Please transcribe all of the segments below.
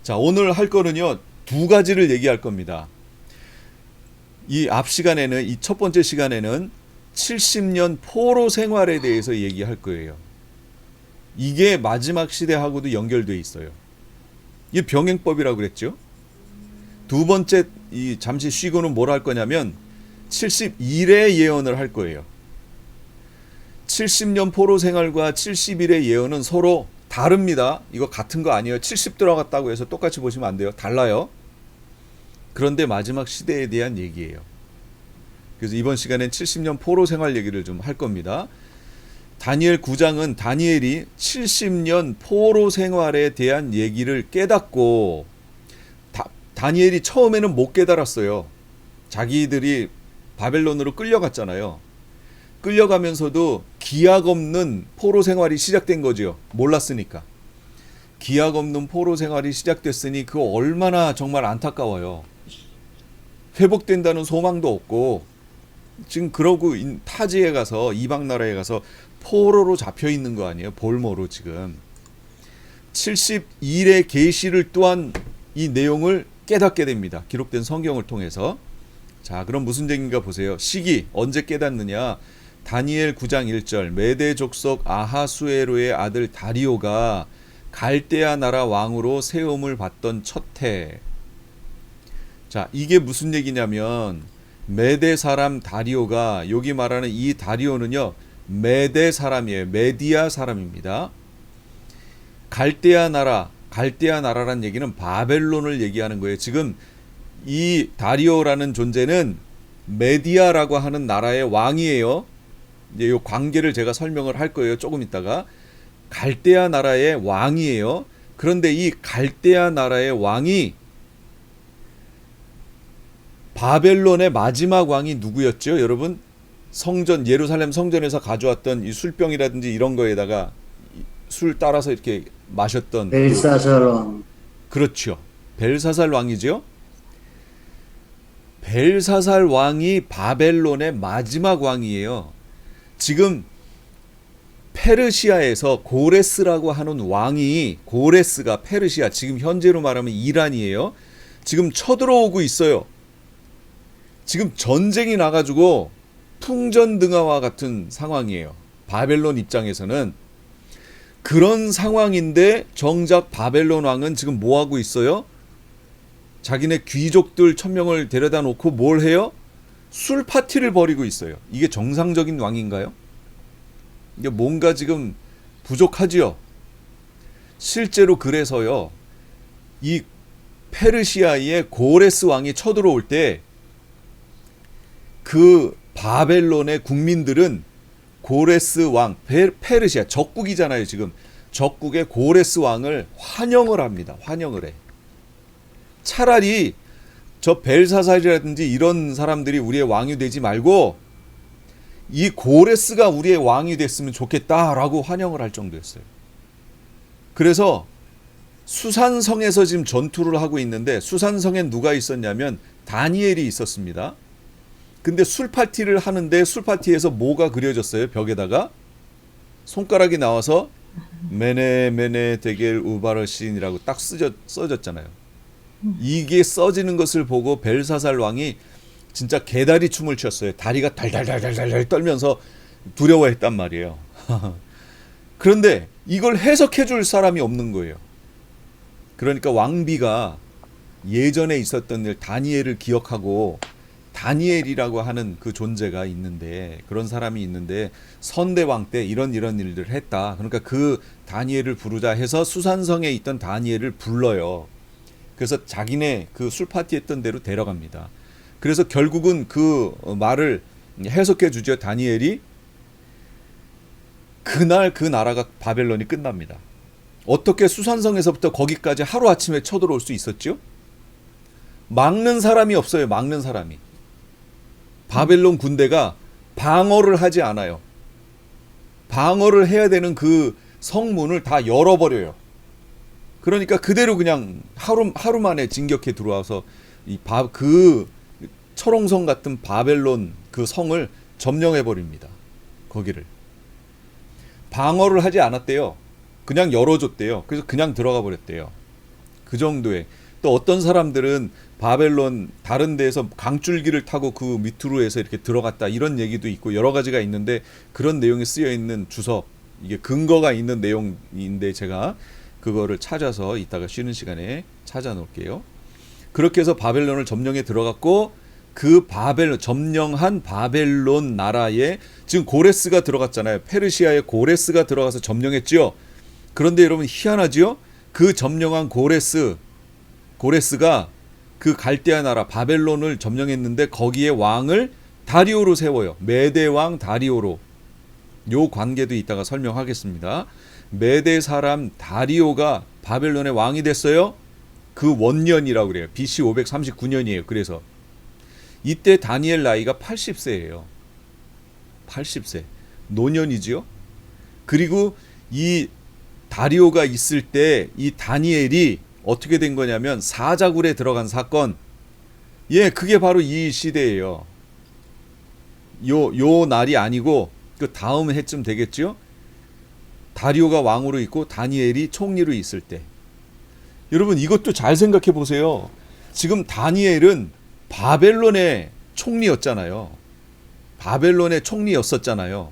자, 오늘 할 거는요, 두 가지를 얘기할 겁니다. 이 앞 시간에는, 이 첫 번째 시간에는 70년 포로 생활에 대해서 얘기할 거예요. 이게 마지막 시대하고도 연결돼 있어요. 이게 병행법이라고 그랬죠. 두 번째, 잠시 쉬고는 뭘 할 거냐면 71의 예언을 할 거예요. 70년 포로 생활과 71의 예언은 서로 다릅니다. 이거 같은 거 아니에요. 70 들어갔다고 해서 똑같이 보시면 안 돼요. 달라요. 그런데 마지막 시대에 대한 얘기예요. 그래서 이번 시간엔 70년 포로 생활 얘기를 좀 할 겁니다. 다니엘 9장은 다니엘이 70년 포로 생활에 대한 얘기를 깨닫고, 다니엘이 처음에는 못 깨달았어요. 자기들이 바벨론으로 끌려갔잖아요. 끌려가면서도 기약 없는 포로 생활이 시작된 거죠. 몰랐으니까. 기약 없는 포로 생활이 시작됐으니 그 얼마나 정말 안타까워요. 회복된다는 소망도 없고, 지금 그러고 타지에 가서, 이방 나라에 가서 포로로 잡혀 있는 거 아니에요. 볼모로 지금. 71의 계시를 또한 이 내용을 깨닫게 됩니다. 기록된 성경을 통해서. 자, 그럼 무슨 얘기인가 보세요. 시기 언제 깨닫느냐. 다니엘 9장 1절, 메대 족속 아하수에로의 아들 다리오가 갈대아 나라 왕으로 세움을 받던 첫 해. 자, 이게 무슨 얘기냐면 메대 사람 다리오가, 여기 말하는 이 다리오는요, 메대 사람이에요. 메디아 사람입니다. 갈대아 나라란 얘기는 바벨론을 얘기하는 거예요. 지금 이 다리오라는 존재는 메디아라고 하는 나라의 왕이에요. 이제 이 관계를 제가 설명을 할 거예요. 조금 있다가. 갈대아 나라의 왕이에요. 그런데 이 갈대아 나라의 왕이, 바벨론의 마지막 왕이 누구였죠? 여러분, 성전, 예루살렘 성전에서 가져왔던 이 술병이라든지 이런 거에다가 술 따라서 이렇게 마셨던 벨사살 왕. 그렇죠. 벨사살 왕이죠. 벨사살 왕이 바벨론의 마지막 왕이에요. 지금 페르시아에서 고레스라고 하는 왕이, 고레스가 페르시아, 지금 현재로 말하면 이란이에요. 지금 쳐들어오고 있어요. 지금 전쟁이 나가지고 풍전등화와 같은 상황이에요. 바벨론 입장에서는. 그런 상황인데 정작 바벨론 왕은 지금 뭐 하고 있어요? 자기네 귀족들 1000명을 데려다 놓고 뭘 해요? 술 파티를 벌이고 있어요. 이게 정상적인 왕인가요? 이게 뭔가 지금 부족하지요. 실제로 그래서요, 이 페르시아의 고레스 왕이 쳐들어올 때 그 바벨론의 국민들은 고레스 왕, 페르시아 적국이잖아요. 지금 적국의 고레스 왕을 환영을 합니다. 환영을 해. 차라리 저 벨사살이라든지 이런 사람들이 우리의 왕이 되지 말고 이 고레스가 우리의 왕이 됐으면 좋겠다라고 환영을 할 정도였어요. 그래서 수산성에서 지금 전투를 하고 있는데, 수산성엔 누가 있었냐면 다니엘이 있었습니다. 근데 술파티를 하는데 술파티에서 뭐가 그려졌어요? 벽에다가 손가락이 나와서 메네 메네 데겔 우바르신이라고 딱 써졌잖아요. 이게 써지는 것을 보고 벨사살 왕이 진짜 개다리 춤을 췄어요. 다리가 달달달달달 떨면서 두려워했단 말이에요. 그런데 이걸 해석해 줄 사람이 없는 거예요. 그러니까 왕비가 예전에 있었던 일, 다니엘을 기억하고, 다니엘이라고 하는 그 존재가 있는데, 그런 사람이 있는데 선대왕 때 이런 일들을 했다. 그러니까 그 다니엘을 부르자 해서 수산성에 있던 다니엘을 불러요. 그래서 자기네 그 술파티 했던 데로 데려갑니다. 그래서 결국은 그 말을 해석해 주죠. 다니엘이. 그날 그 나라가, 바벨론이 끝납니다. 어떻게 수산성에서부터 거기까지 하루아침에 쳐들어올 수 있었죠? 막는 사람이 없어요. 막는 사람이. 바벨론 군대가 방어를 하지 않아요. 방어를 해야 되는 그 성문을 다 열어버려요. 그러니까 그대로 그냥 하루 만에 진격해 들어와서 그 철옹성 같은 바벨론 그 성을 점령해 버립니다. 거기를. 방어를 하지 않았대요. 그냥 열어줬대요. 그래서 그냥 들어가 버렸대요. 그 정도의. 또 어떤 사람들은 바벨론 다른 데에서 강줄기를 타고 그 밑으로 해서 이렇게 들어갔다 이런 얘기도 있고 여러 가지가 있는데, 그런 내용이 쓰여 있는 주석, 이게 근거가 있는 내용인데 제가 그거를 찾아서 이따가 쉬는 시간에 찾아 놓을게요. 그렇게 해서 바벨론을 점령해 들어갔고, 그 바벨론, 점령한 바벨론 나라에 지금 고레스가 들어갔잖아요. 페르시아에 고레스가 들어가서 점령했지요. 그런데 여러분 희한하지요? 그 점령한 고레스가 그 갈대아 나라 바벨론을 점령했는데 거기에 왕을 다리오로 세워요. 메대 왕 다리오로. 요 관계도 이따가 설명하겠습니다. 메대 사람 다리오가 바벨론의 왕이 됐어요. 그 원년이라고 그래요. BC 539년이에요. 그래서 이때 다니엘 나이가 80세예요. 80세. 노년이지요. 그리고 이 다리오가 있을 때 이 다니엘이 어떻게 된 거냐면 사자굴에 들어간 사건. 예, 그게 바로 이 시대예요. 요 날이 아니고 그 다음 해쯤 되겠죠. 다리오가 왕으로 있고 다니엘이 총리로 있을 때. 여러분 이것도 잘 생각해 보세요. 지금 다니엘은 바벨론의 총리였잖아요. 바벨론의 총리였었잖아요.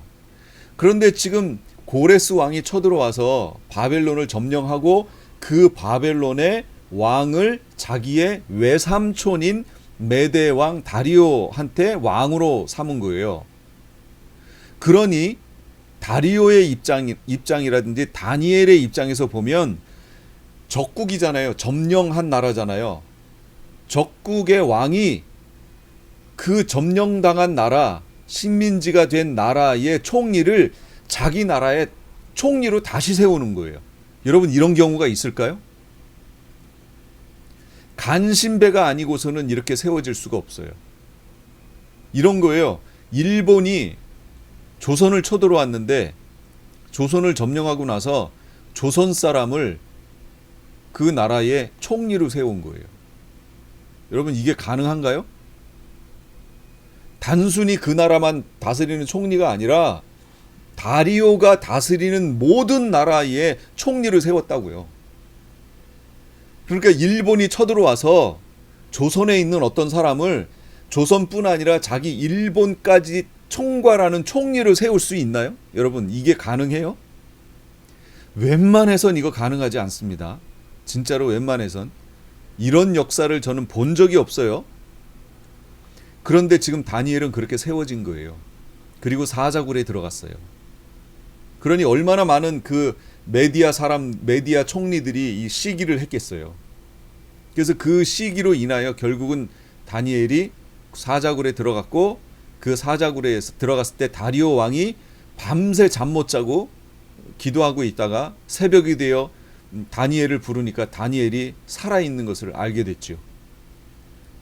그런데 지금 고레스 왕이 쳐들어와서 바벨론을 점령하고 그 바벨론의 왕을 자기의 외삼촌인 메대 왕 다리오한테 왕으로 삼은 거예요. 그러니 다리오의 입장이라든지 다니엘의 입장에서 보면 적국이잖아요. 점령한 나라잖아요. 적국의 왕이 그 점령당한 나라, 식민지가 된 나라의 총리를 자기 나라의 총리로 다시 세우는 거예요. 여러분 이런 경우가 있을까요? 간신배가 아니고서는 이렇게 세워질 수가 없어요. 이런 거예요. 일본이 조선을 쳐들어왔는데 조선을 점령하고 나서 조선 사람을 그 나라의 총리로 세운 거예요. 여러분 이게 가능한가요? 단순히 그 나라만 다스리는 총리가 아니라 다리오가 다스리는 모든 나라의 총리를 세웠다고요. 그러니까 일본이 쳐들어와서 조선에 있는 어떤 사람을 조선뿐 아니라 자기 일본까지 총괄하는 총리를 세울 수 있나요? 여러분 이게 가능해요? 웬만해선 이거 가능하지 않습니다. 진짜로 웬만해선. 이런 역사를 저는 본 적이 없어요. 그런데 지금 다니엘은 그렇게 세워진 거예요. 그리고 사자굴에 들어갔어요. 그러니 얼마나 많은 그 메디아 총리들이 이 시기를 했겠어요. 그래서 그 시기로 인하여 결국은 다니엘이 사자굴에 들어갔고, 그 사자굴에 들어갔을 때 다리오 왕이 밤새 잠 못 자고 기도하고 있다가 새벽이 되어 다니엘을 부르니까 다니엘이 살아있는 것을 알게 됐죠.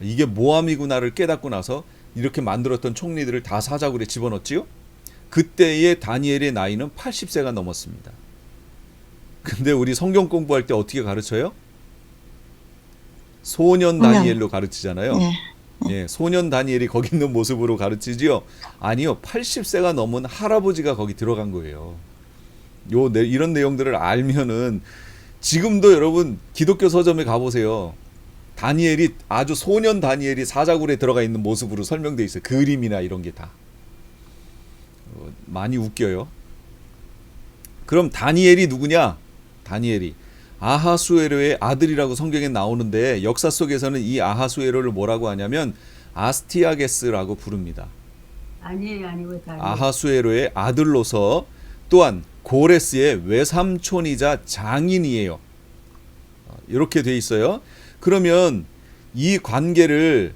이게 모함이구나를 깨닫고 나서 이렇게 만들었던 총리들을 다 사자굴에 집어넣었지요. 그때의 다니엘의 나이는 80세가 넘었습니다. 근데 우리 성경 공부할 때 어떻게 가르쳐요? 소년 다니엘로 가르치잖아요. 네. 예, 소년 다니엘이 거기 있는 모습으로 가르치지요. 아니요, 80세가 넘은 할아버지가 거기 들어간 거예요. 이런 내용들을 알면은 지금도 여러분 기독교 서점에 가보세요. 다니엘이 아주 소년 다니엘이 사자굴에 들어가 있는 모습으로 설명되어 있어요. 그림이나 이런 게 다. 많이 웃겨요. 그럼 다니엘이 누구냐? 다니엘이 아하수에로의 아들이라고 성경에 나오는데 역사 속에서는 이 아하수에로를 뭐라고 하냐면 아스티아게스라고 부릅니다. 아니고 다니엘. 아하수에로의 아들로서 또한 고레스의 외삼촌이자 장인이에요. 이렇게 돼 있어요. 그러면 이 관계를,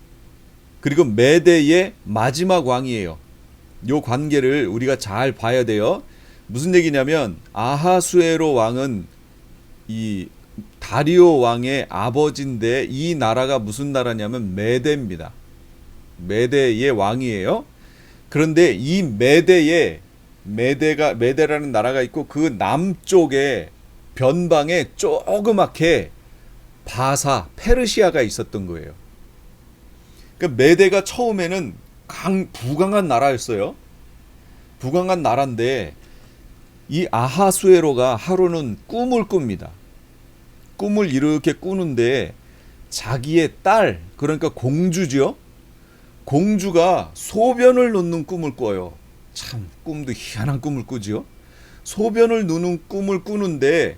그리고 메대의 마지막 왕이에요. 이 관계를 우리가 잘 봐야 돼요. 무슨 얘기냐면 아하수에로 왕은 이 다리오 왕의 아버지인데 이 나라가 무슨 나라냐면 메대입니다. 메대의 왕이에요. 그런데 이 메대라는 나라가 있고 그 남쪽에 변방에 조그맣게 바사, 페르시아가 있었던 거예요. 그러니까 메대가 처음에는 부강한 나라였어요. 부강한 나라인데 이 아하수에로가 하루는 꿈을 꿉니다. 꿈을 이렇게 꾸는데 자기의 딸, 그러니까 공주죠. 공주가 소변을 놓는 꿈을 꿔요. 참 꿈도 희한한 꿈을 꾸지요. 소변을 누는 꿈을 꾸는데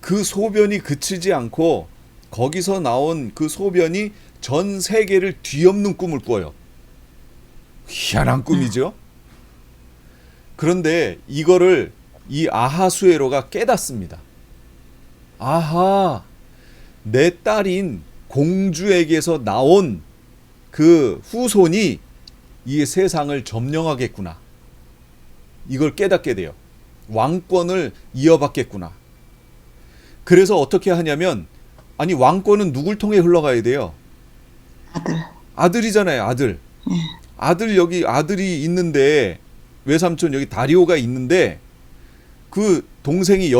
그 소변이 그치지 않고 거기서 나온 그 소변이 전 세계를 뒤엎는 꿈을 꿔요. 희한한 꿈이죠. 그런데 이거를 이 아하수에로가 깨닫습니다. 아하, 내 딸인 공주에게서 나온 그 후손이 이 세상을 점령하겠구나. 이걸 깨닫게 돼요. 왕권을 이어받겠구나. 그래서 어떻게 하냐면, 아니 왕권은 누굴 통해 흘러가야 돼요? 아들. 아들이잖아요, 아들. 예. 아들, 여기 아들이 있는데, 외삼촌 여기 다리오가 있는데 그 동생이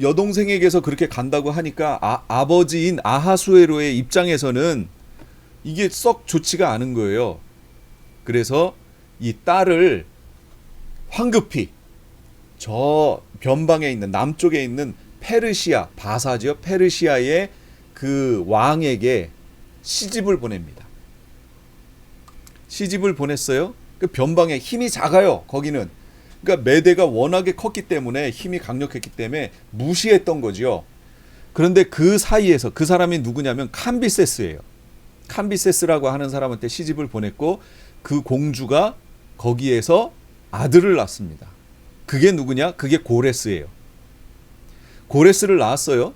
여동생에게서 그렇게 간다고 하니까 아버지인 아하수에로의 입장에서는 이게 썩 좋지가 않은 거예요. 그래서 이 딸을 황급히 저 변방에 있는 남쪽에 있는 페르시아, 바사죠. 페르시아의 그 왕에게 시집을 보냅니다. 시집을 보냈어요. 그 변방에 힘이 작아요. 거기는. 그러니까 메대가 워낙에 컸기 때문에 힘이 강력했기 때문에 무시했던 거지요. 그런데 그 사이에서 그 사람이 누구냐면 캄비세스예요. 캄비세스라고 하는 사람한테 시집을 보냈고 그 공주가 거기에서 아들을 낳습니다. 그게 누구냐? 그게 고레스예요. 고레스를 낳았어요.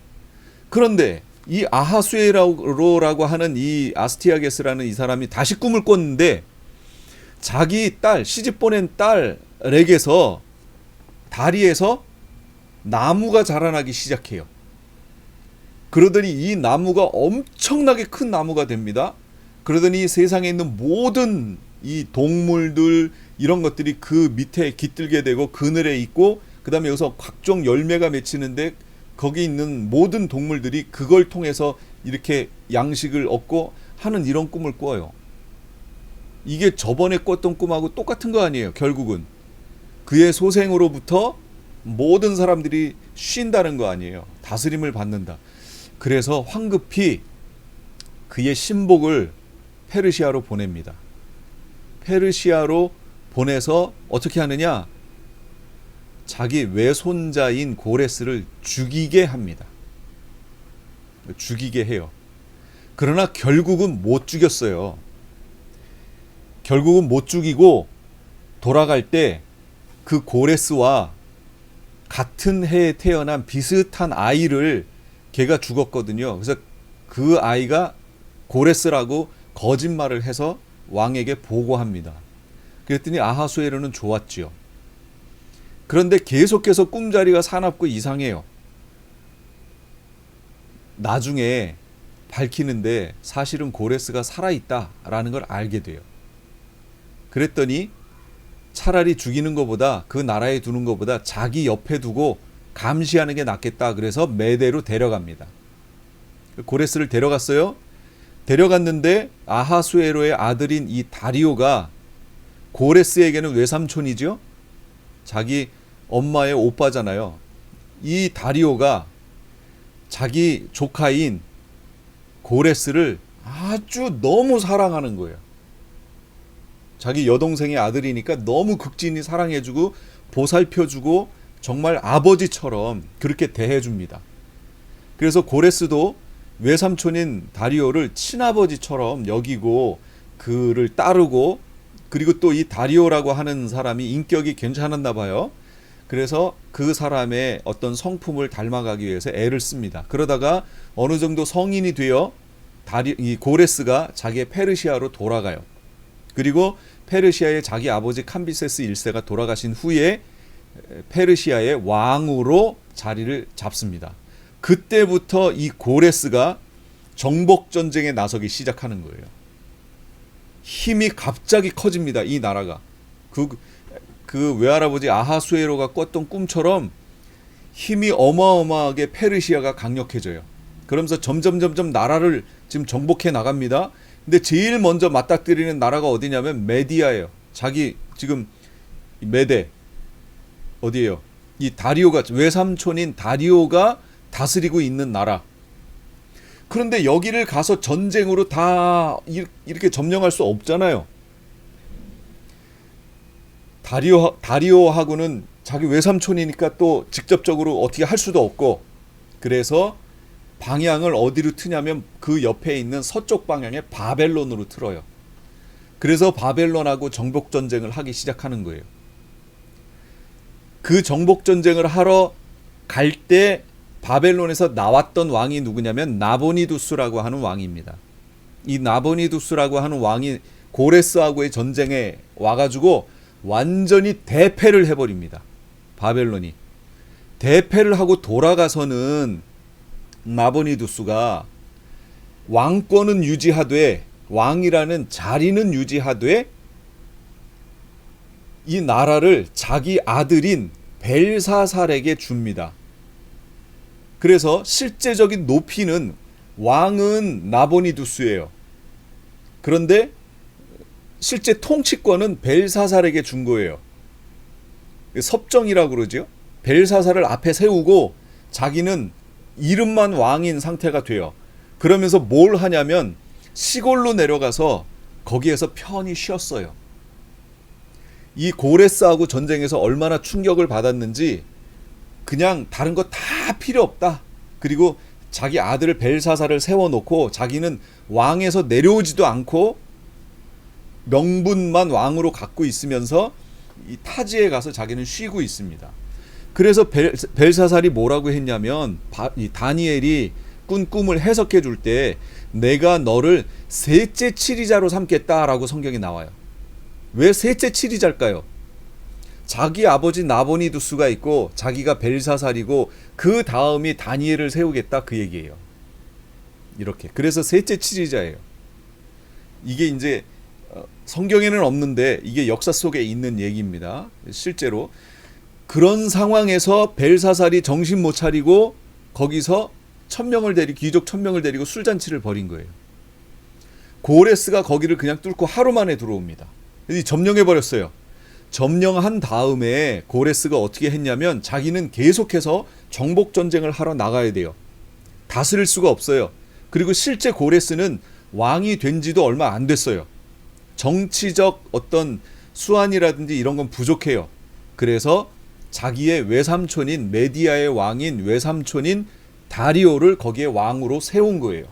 그런데 이 아하수에로라고 하는 이 아스티아게스라는 이 사람이 다시 꿈을 꿨는데 자기 딸, 시집 보낸 딸에게서 다리에서 나무가 자라나기 시작해요. 그러더니 이 나무가 엄청나게 큰 나무가 됩니다. 그러더니 세상에 있는 모든 이 동물들 이런 것들이 그 밑에 깃들게 되고 그늘에 있고 그 다음에 여기서 각종 열매가 맺히는데 거기 있는 모든 동물들이 그걸 통해서 이렇게 양식을 얻고 하는 이런 꿈을 꿔요. 이게 저번에 꿨던 꿈하고 똑같은 거 아니에요. 결국은 그의 소생으로부터 모든 사람들이 쉰다는 거 아니에요. 다스림을 받는다. 그래서 황급히 그의 신복을 페르시아로 보냅니다. 페르시아로 보내서 어떻게 하느냐? 자기 외손자인 고레스를 죽이게 합니다. 죽이게 해요. 그러나 결국은 못 죽였어요. 결국은 못 죽이고 돌아갈 때 그 고레스와 같은 해에 태어난 비슷한 아이를 걔가 죽었거든요. 그래서 그 아이가 고레스라고 거짓말을 해서 왕에게 보고합니다. 그랬더니 아하수에로는 좋았지요. 그런데 계속해서 꿈자리가 사납고 이상해요. 나중에 밝히는데 사실은 고레스가 살아있다라는 걸 알게 돼요. 그랬더니 차라리 죽이는 것보다 그 나라에 두는 것보다 자기 옆에 두고 감시하는 게 낫겠다. 그래서 메대로 데려갑니다. 고레스를 데려갔어요. 데려갔는데 아하수에로의 아들인 이 다리오가 고레스에게는 외삼촌이죠. 자기 엄마의 오빠잖아요. 이 다리오가 자기 조카인 고레스를 아주 너무 사랑하는 거예요. 자기 여동생의 아들이니까 너무 극진히 사랑해주고 보살펴주고 정말 아버지처럼 그렇게 대해줍니다. 그래서 고레스도 외삼촌인 다리오를 친아버지처럼 여기고 그를 따르고 그리고 또 이 다리오라고 하는 사람이 인격이 괜찮았나 봐요. 그래서 그 사람의 어떤 성품을 닮아가기 위해서 애를 씁니다. 그러다가 어느 정도 성인이 되어 이 고레스가 자기의 페르시아로 돌아가요. 그리고 페르시아의 자기 아버지 캄비세스 1세가 돌아가신 후에 페르시아의 왕으로 자리를 잡습니다. 그때부터 이 고레스가 정복전쟁에 나서기 시작하는 거예요. 힘이 갑자기 커집니다. 이 나라가. 그 외할아버지 아하수에로가 꿨던 꿈처럼 힘이 어마어마하게 페르시아가 강력해져요. 그러면서 점점 나라를 지금 정복해 나갑니다. 근데 제일 먼저 맞닥뜨리는 나라가 어디냐면 메디아예요. 자기 지금 메대 어디예요? 이 다리오가 외삼촌인 다리오가 다스리고 있는 나라. 그런데 여기를 가서 전쟁으로 다 이렇게 점령할 수 없잖아요. 다리오하고는 자기 외삼촌이니까 또 직접적으로 어떻게 할 수도 없고, 그래서 방향을 어디로 트냐면 그 옆에 있는 서쪽 방향의 바벨론으로 틀어요. 그래서 바벨론하고 정복전쟁을 하기 시작하는 거예요. 그 정복전쟁을 하러 갈 때 바벨론에서 나왔던 왕이 누구냐면 나보니두스라고 하는 왕입니다. 이 나보니두스라고 하는 왕이 고레스하고의 전쟁에 와가지고 완전히 대패를 해버립니다. 바벨론이. 대패를 하고 돌아가서는 나보니두스가 왕권은 유지하되, 왕이라는 자리는 유지하되, 이 나라를 자기 아들인 벨사살에게 줍니다. 그래서 실제적인 높이는 왕은 나보니두스예요. 그런데 실제 통치권은 벨사살에게 준 거예요. 섭정이라고 그러죠. 벨사살을 앞에 세우고 자기는 이름만 왕인 상태가 돼요. 그러면서 뭘 하냐면 시골로 내려가서 거기에서 편히 쉬었어요. 이 고레스하고 전쟁에서 얼마나 충격을 받았는지, 그냥 다른 거 다 필요 없다. 그리고 자기 아들을 벨사살을 세워놓고 자기는 왕에서 내려오지도 않고 명분만 왕으로 갖고 있으면서 이 타지에 가서 자기는 쉬고 있습니다. 그래서 벨사살이 뭐라고 했냐면, 이 다니엘이 꾼 꿈을 해석해 줄 때 내가 너를 셋째 치리자로 삼겠다라고 성경에 나와요. 왜 셋째 치리자일까요? 자기 아버지 나보니두스가 있고 자기가 벨사살이고 그 다음이 다니엘을 세우겠다, 그 얘기예요. 이렇게. 그래서 셋째 치리자예요. 이게 이제 성경에는 없는데 이게 역사 속에 있는 얘기입니다. 실제로 그런 상황에서 벨사살이 정신 못 차리고 거기서 귀족 1000명을 데리고 술잔치를 벌인 거예요. 고레스가 거기를 그냥 뚫고 하루 만에 들어옵니다. 점령해 버렸어요. 점령한 다음에 고레스가 어떻게 했냐면 자기는 계속해서 정복전쟁을 하러 나가야 돼요. 다스릴 수가 없어요. 그리고 실제 고레스는 왕이 된 지도 얼마 안 됐어요. 정치적 어떤 수완이라든지 이런 건 부족해요. 그래서 자기의 외삼촌인, 메디아의 왕인 외삼촌인 다리오를 거기에 왕으로 세운 거예요.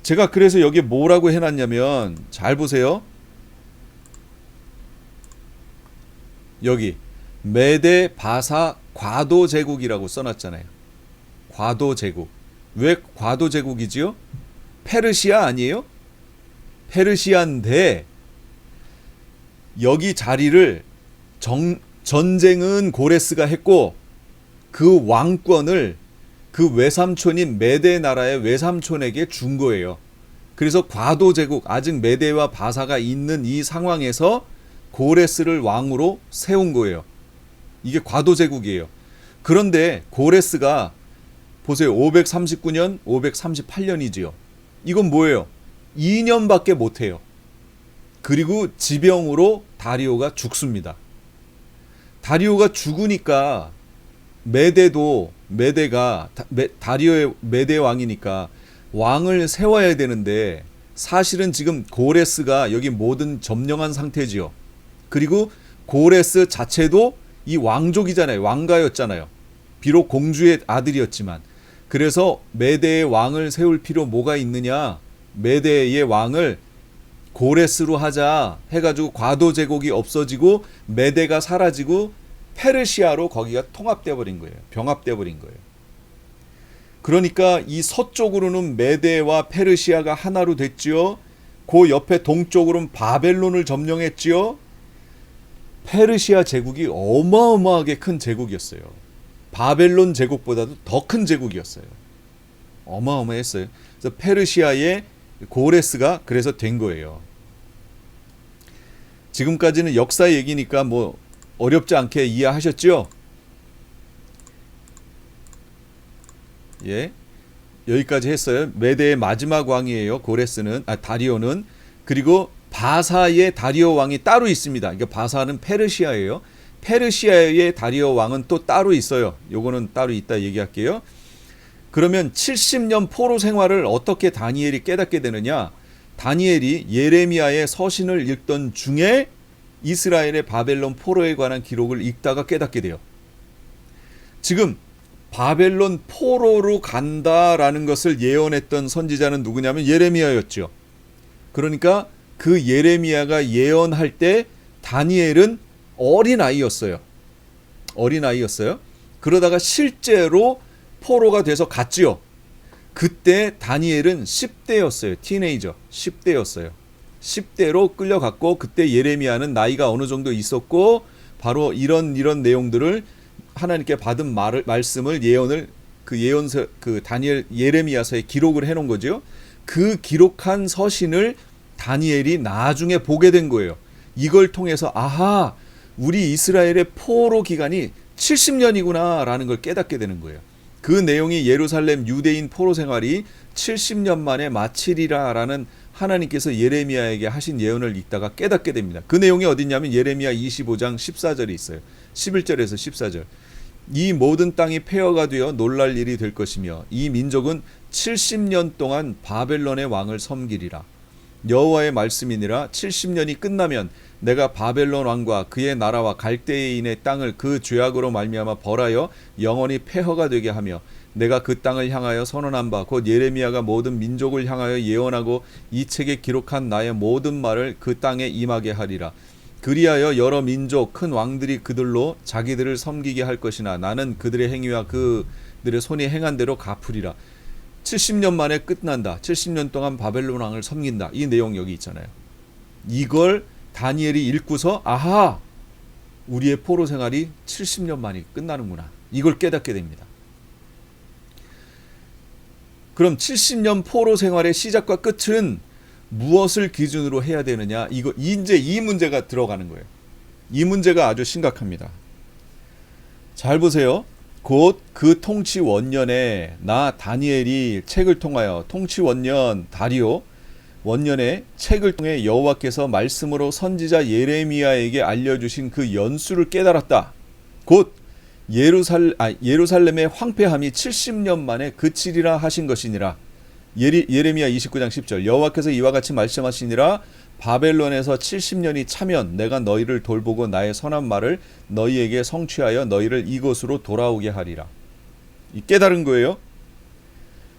제가 그래서 여기에 뭐라고 해놨냐면, 잘 보세요. 여기 메데 바사 과도 제국이라고 써놨잖아요. 과도 제국. 왜 과도 제국이지요? 페르시아 아니에요? 페르시아인데 여기 자리를 전쟁은 고레스가 했고 그 왕권을 그 외삼촌인 메데 나라의 외삼촌에게 준 거예요. 그래서 과도 제국, 아직 메데와 바사가 있는 이 상황에서 고레스를 왕으로 세운 거예요. 이게 과도 제국이에요. 그런데 고레스가 보세요. 539년, 538년이지요. 이건 뭐예요? 2년밖에 못해요. 그리고 지병으로 다리오가 죽습니다. 다리오가 죽으니까 다리오의 메데 왕이니까 왕을 세워야 되는데, 사실은 지금 고레스가 여기 모든 점령한 상태지요. 그리고 고레스 자체도 이 왕족이잖아요. 왕가였잖아요. 비록 공주의 아들이었지만. 그래서 메데의 왕을 세울 필요 뭐가 있느냐, 메데의 왕을 고레스로 하자 해가지고 과도 제국이 없어지고 메데가 사라지고 페르시아로 거기가 통합되어 버린 거예요. 병합되어 버린 거예요. 그러니까 이 서쪽으로는 메데와 페르시아가 하나로 됐지요. 그 옆에 동쪽으로는 바벨론을 점령했지요. 페르시아 제국이 어마어마하게 큰 제국이었어요. 바벨론 제국보다도 더 큰 제국이었어요. 어마어마했어요. 그래서 페르시아의 고레스가 그래서 된 거예요. 지금까지는 역사 얘기니까 뭐 어렵지 않게 이해하셨죠? 예, 여기까지 했어요. 메데의 마지막 왕이에요. 고레스는, 다리오는. 그리고 바사의 다리오 왕이 따로 있습니다. 그러니까 바사는 페르시아예요. 페르시아의 다리오 왕은 또 따로 있어요. 요거는 따로 이따 얘기할게요. 그러면 70년 포로 생활을 어떻게 다니엘이 깨닫게 되느냐? 다니엘이 예레미야의 서신을 읽던 중에 이스라엘의 바벨론 포로에 관한 기록을 읽다가 깨닫게 돼요. 지금 바벨론 포로로 간다라는 것을 예언했던 선지자는 누구냐면 예레미야였죠. 그러니까 그 예레미야가 예언할 때 다니엘은 어린아이였어요. 어린아이였어요. 그러다가 실제로 포로가 돼서 갔지요. 그때 다니엘은 10대였어요. 티네이저 10대였어요. 10대로 끌려갔고 그때 예레미야는 나이가 어느 정도 있었고 바로 이런 내용들을 하나님께 받은 말씀을 예언을 그 예언서 그 다니엘 예레미야서에 기록을 해 놓은 거죠. 그 기록한 서신을 다니엘이 나중에 보게 된 거예요. 이걸 통해서 아하, 우리 이스라엘의 포로 기간이 70년이구나라는 걸 깨닫게 되는 거예요. 그 내용이 예루살렘 유대인 포로 생활이 70년 만에 마치리라라는 하나님께서 예레미야에게 하신 예언을 읽다가 깨닫게 됩니다. 그 내용이 어디냐면 예레미야 25장 14절에 있어요. 11절에서 14절. 이 모든 땅이 폐허가 되어 놀랄 일이 될 것이며 이 민족은 70년 동안 바벨론의 왕을 섬기리라. 여호와의 말씀이니라. 70년이 끝나면 내가 바벨론 왕과 그의 나라와 갈대인의 땅을 그 죄악으로 말미암아 벌하여 영원히 폐허가 되게 하며 내가 그 땅을 향하여 선언한 바 곧 예레미야가 모든 민족을 향하여 예언하고 이 책에 기록한 나의 모든 말을 그 땅에 임하게 하리라. 그리하여 여러 민족 큰 왕들이 그들로 자기들을 섬기게 할 것이나 나는 그들의 행위와 그들의 손이 행한 대로 갚으리라. 70년 만에 끝난다. 70년 동안 바벨론 왕을 섬긴다. 이 내용 여기 있잖아요. 이걸 다니엘이 읽고서 아하, 우리의 포로 생활이 70년 만에 끝나는구나. 이걸 깨닫게 됩니다. 그럼 70년 포로 생활의 시작과 끝은 무엇을 기준으로 해야 되느냐? 이제 이 문제가 들어가는 거예요. 이 문제가 아주 심각합니다. 잘 보세요. 곧 그 통치 원년에 나 다니엘이 책을 통하여 통치 원년 다리오 원년에 책을 통해 여호와께서 말씀으로 선지자 예레미야에게 알려주신 그 연수를 깨달았다. 곧 예루살렘의 황폐함이 70년 만에 그치리라 하신 것이니라. 예레미야 29장 10절. 여호와께서 이와 같이 말씀하시니라. 바벨론에서 70년이 차면 내가 너희를 돌보고 나의 선한 말을 너희에게 성취하여 너희를 이곳으로 돌아오게 하리라. 이 깨달은 거예요.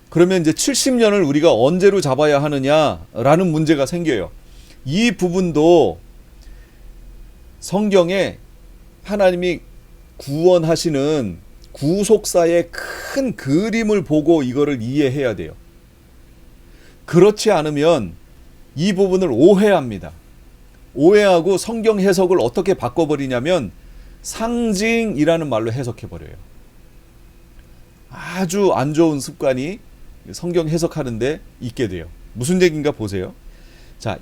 그러면 이제 70년을 우리가 언제로 잡아야 하느냐라는 문제가 생겨요. 이 부분도 성경에 하나님이 구원하시는 구속사의 큰 그림을 보고 이거를 이해해야 돼요. 그렇지 않으면 이 부분을 오해합니다. 오해하고 성경 해석을 어떻게 바꿔버리냐면 상징이라는 말로 해석해버려요. 아주 안 좋은 습관이 성경 해석하는데 있게 돼요. 무슨 얘기인가 보세요. 자,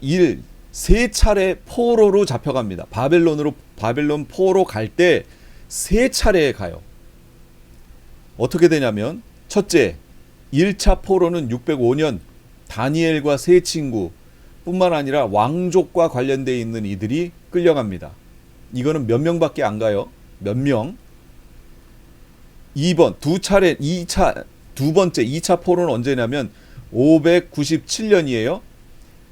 세 차례 포로로 잡혀갑니다. 바벨론 포로 갈 때 세 차례에 가요. 어떻게 되냐면 첫째, 1차 포로는 605년 다니엘과 세 친구 뿐만 아니라 왕족과 관련되어 있는 이들이 끌려갑니다. 이거는 몇 명밖에 안 가요. 몇 명. 2번, 두 번째 2차 포로는 언제냐면 597년이에요.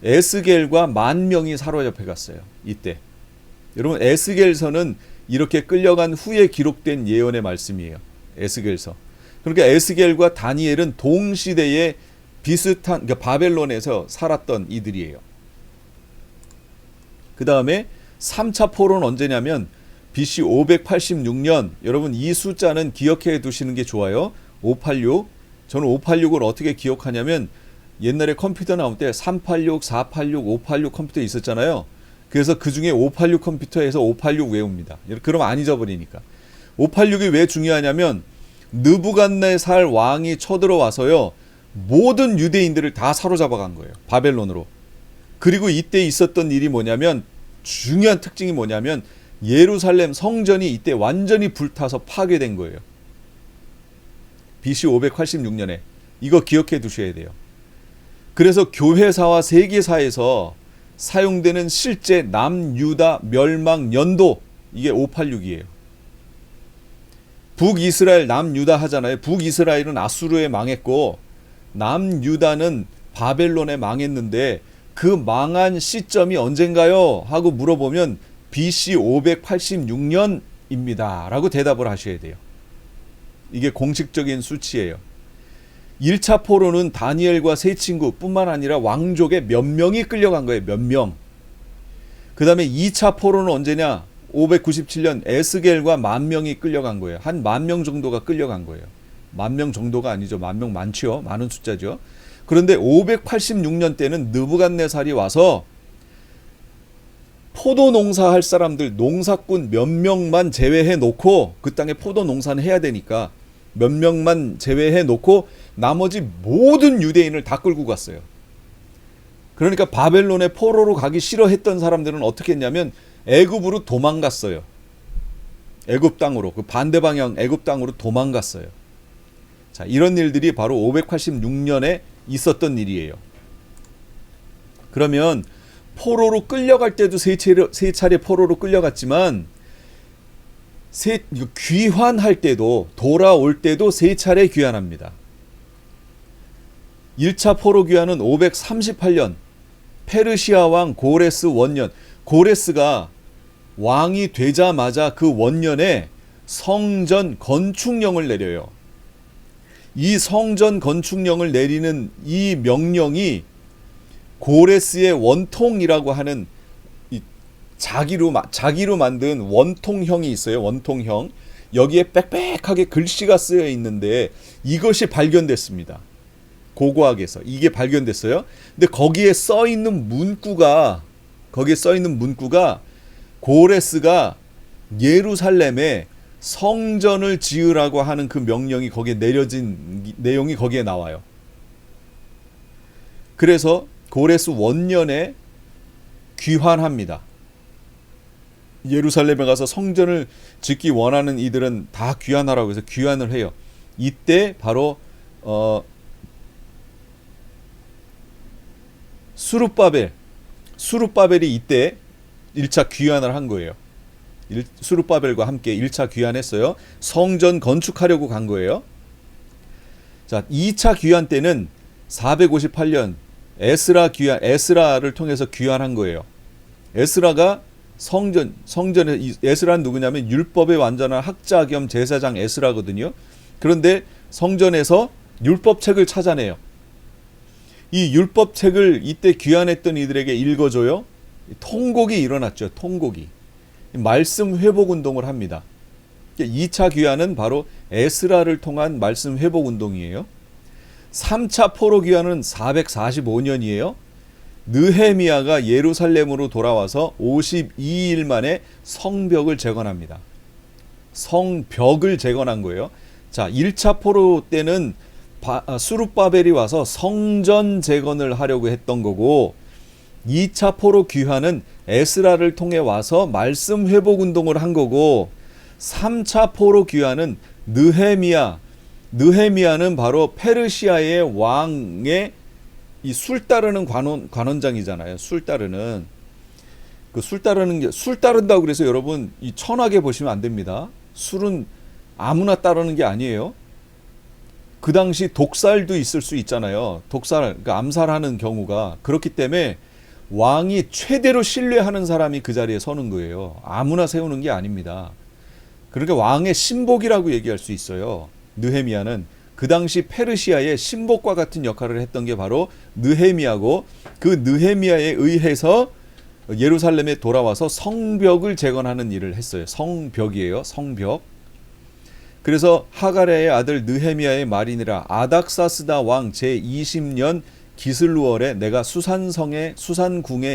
에스겔과 10,000명이 사로잡혀 갔어요. 이때. 여러분, 에스겔서는 이렇게 끌려간 후에 기록된 예언의 말씀이에요. 에스겔서. 그러니까 에스겔과 다니엘은 동시대에 비슷한, 그러니까 바벨론에서 살았던 이들이에요. 그 다음에 3차 포로는 언제냐면 BC 586년. 여러분, 이 숫자는 기억해 두시는 게 좋아요. 586. 저는 586을 어떻게 기억하냐면 옛날에 컴퓨터 나올 때 386, 486, 586 컴퓨터 있었잖아요. 그래서 그 중에 586 컴퓨터에서 586 외웁니다. 그럼 안 잊어버리니까. 586이 왜 중요하냐면 느부갓네살 왕이 쳐들어와서요, 모든 유대인들을 다 사로잡아 간 거예요. 바벨론으로. 그리고 이때 있었던 일이 뭐냐면, 중요한 특징이 뭐냐면 예루살렘 성전이 이때 완전히 불타서 파괴된 거예요. BC 586년에. 이거 기억해 두셔야 돼요. 그래서 교회사와 세계사에서 사용되는 실제 남유다 멸망 연도, 이게 586이에요. 북이스라엘, 남유다 하잖아요. 북이스라엘은 아수르에 망했고 남유다는 바벨론에 망했는데 그 망한 시점이 언젠가요? 하고 물어보면 BC 586년입니다. 라고 대답을 하셔야 돼요. 이게 공식적인 수치예요. 1차 포로는 다니엘과 세 친구 뿐만 아니라 왕족의 몇 명이 끌려간 거예요. 몇 명. 그 다음에 2차 포로는 언제냐? 597년 에스겔과 10,000명이 끌려간 거예요. 한 10,000명 정도가 끌려간 거예요. 10,000명 정도가 아니죠. 10,000명 많죠. 많은 숫자죠. 그런데 586년 때는 느부갓네살이 와서 포도 농사할 사람들, 농사꾼 몇 명만 제외해 놓고, 그 땅에 포도 농사는 해야 되니까 몇 명만 제외해 놓고 나머지 모든 유대인을 다 끌고 갔어요. 그러니까 바벨론에 포로로 가기 싫어했던 사람들은 어떻게 했냐면 애굽으로 도망갔어요. 애굽 땅으로, 그 반대 방향 애굽 땅으로 도망갔어요. 자, 이런 일들이 바로 586년에 있었던 일이에요. 그러면 포로로 끌려갈 때도 세 차례 포로로 끌려갔지만 귀환할 때도, 돌아올 때도 세 차례 귀환합니다. 1차 포로 귀환은 538년 페르시아 왕 고레스 원년. 고레스가 왕이 되자마자 그 원년에 성전 건축령을 내려요. 이 성전 건축령을 내리는 이 명령이 고레스의 원통이라고 하는 자기로 만든 원통형이 있어요. 원통형. 여기에 빽빽하게 글씨가 쓰여 있는데 이것이 발견됐습니다. 고고학에서 이게 발견됐어요. 근데 거기에 써 있는 문구가 고레스가 예루살렘에 성전을 지으라고 하는 그 명령이 거기에 내려진 내용이 거기에 나와요. 그래서 고레스 원년에 귀환합니다. 예루살렘에 가서 성전을 짓기 원하는 이들은 다 귀환하라고 해서 귀환을 해요. 이때 바로 수룹바벨이 이때 1차 귀환을 한 거예요. 수룹바벨과 함께 1차 귀환했어요. 성전 건축하려고 간 거예요. 자, 2차 귀환 때는 458년 에스라를 통해서 귀환한 거예요. 에스라가 성전에 에스라는 누구냐면 율법의 완전한 학자 겸 제사장 에스라거든요. 그런데 성전에서 율법책을 찾아내요. 이 율법책을 이때 귀환했던 이들에게 읽어줘요. 통곡이 일어났죠. 통곡이. 말씀 회복 운동을 합니다. 2차 귀환은 바로 에스라를 통한 말씀 회복 운동이에요. 3차 포로 귀환은 445년이에요. 느헤미야가 예루살렘으로 돌아와서 52일 만에 성벽을 재건합니다. 성벽을 재건한 거예요. 자, 1차 포로 때는 수룹바벨이 와서 성전 재건을 하려고 했던 거고 2차 포로 귀환은 에스라를 통해 와서 말씀 회복 운동을 한 거고 3차 포로 귀환은 느헤미야는 바로 페르시아의 왕의 이 술 따르는 관원장이잖아요. 술 따르는 술 따른다고 그래서 여러분 이 천하게 보시면 안 됩니다. 술은 아무나 따르는 게 아니에요. 그 당시 독살도 있을 수 있잖아요. 그러니까 암살하는 경우가. 그렇기 때문에 왕이 최대로 신뢰하는 사람이 그 자리에 서는 거예요. 아무나 세우는 게 아닙니다. 그러니까 왕의 신복이라고 얘기할 수 있어요. 느헤미야는 그 당시 페르시아의 신복과 같은 역할을 했던 게 바로 느헤미야고 그 느헤미야에 의해서 예루살렘에 돌아와서 성벽을 재건하는 일을 했어요. 성벽이에요. 성벽. 그래서 하가랴의 아들 느헤미야의 말이니라 아닥사스다 왕 제20년 기슬루월에 내가 수산궁에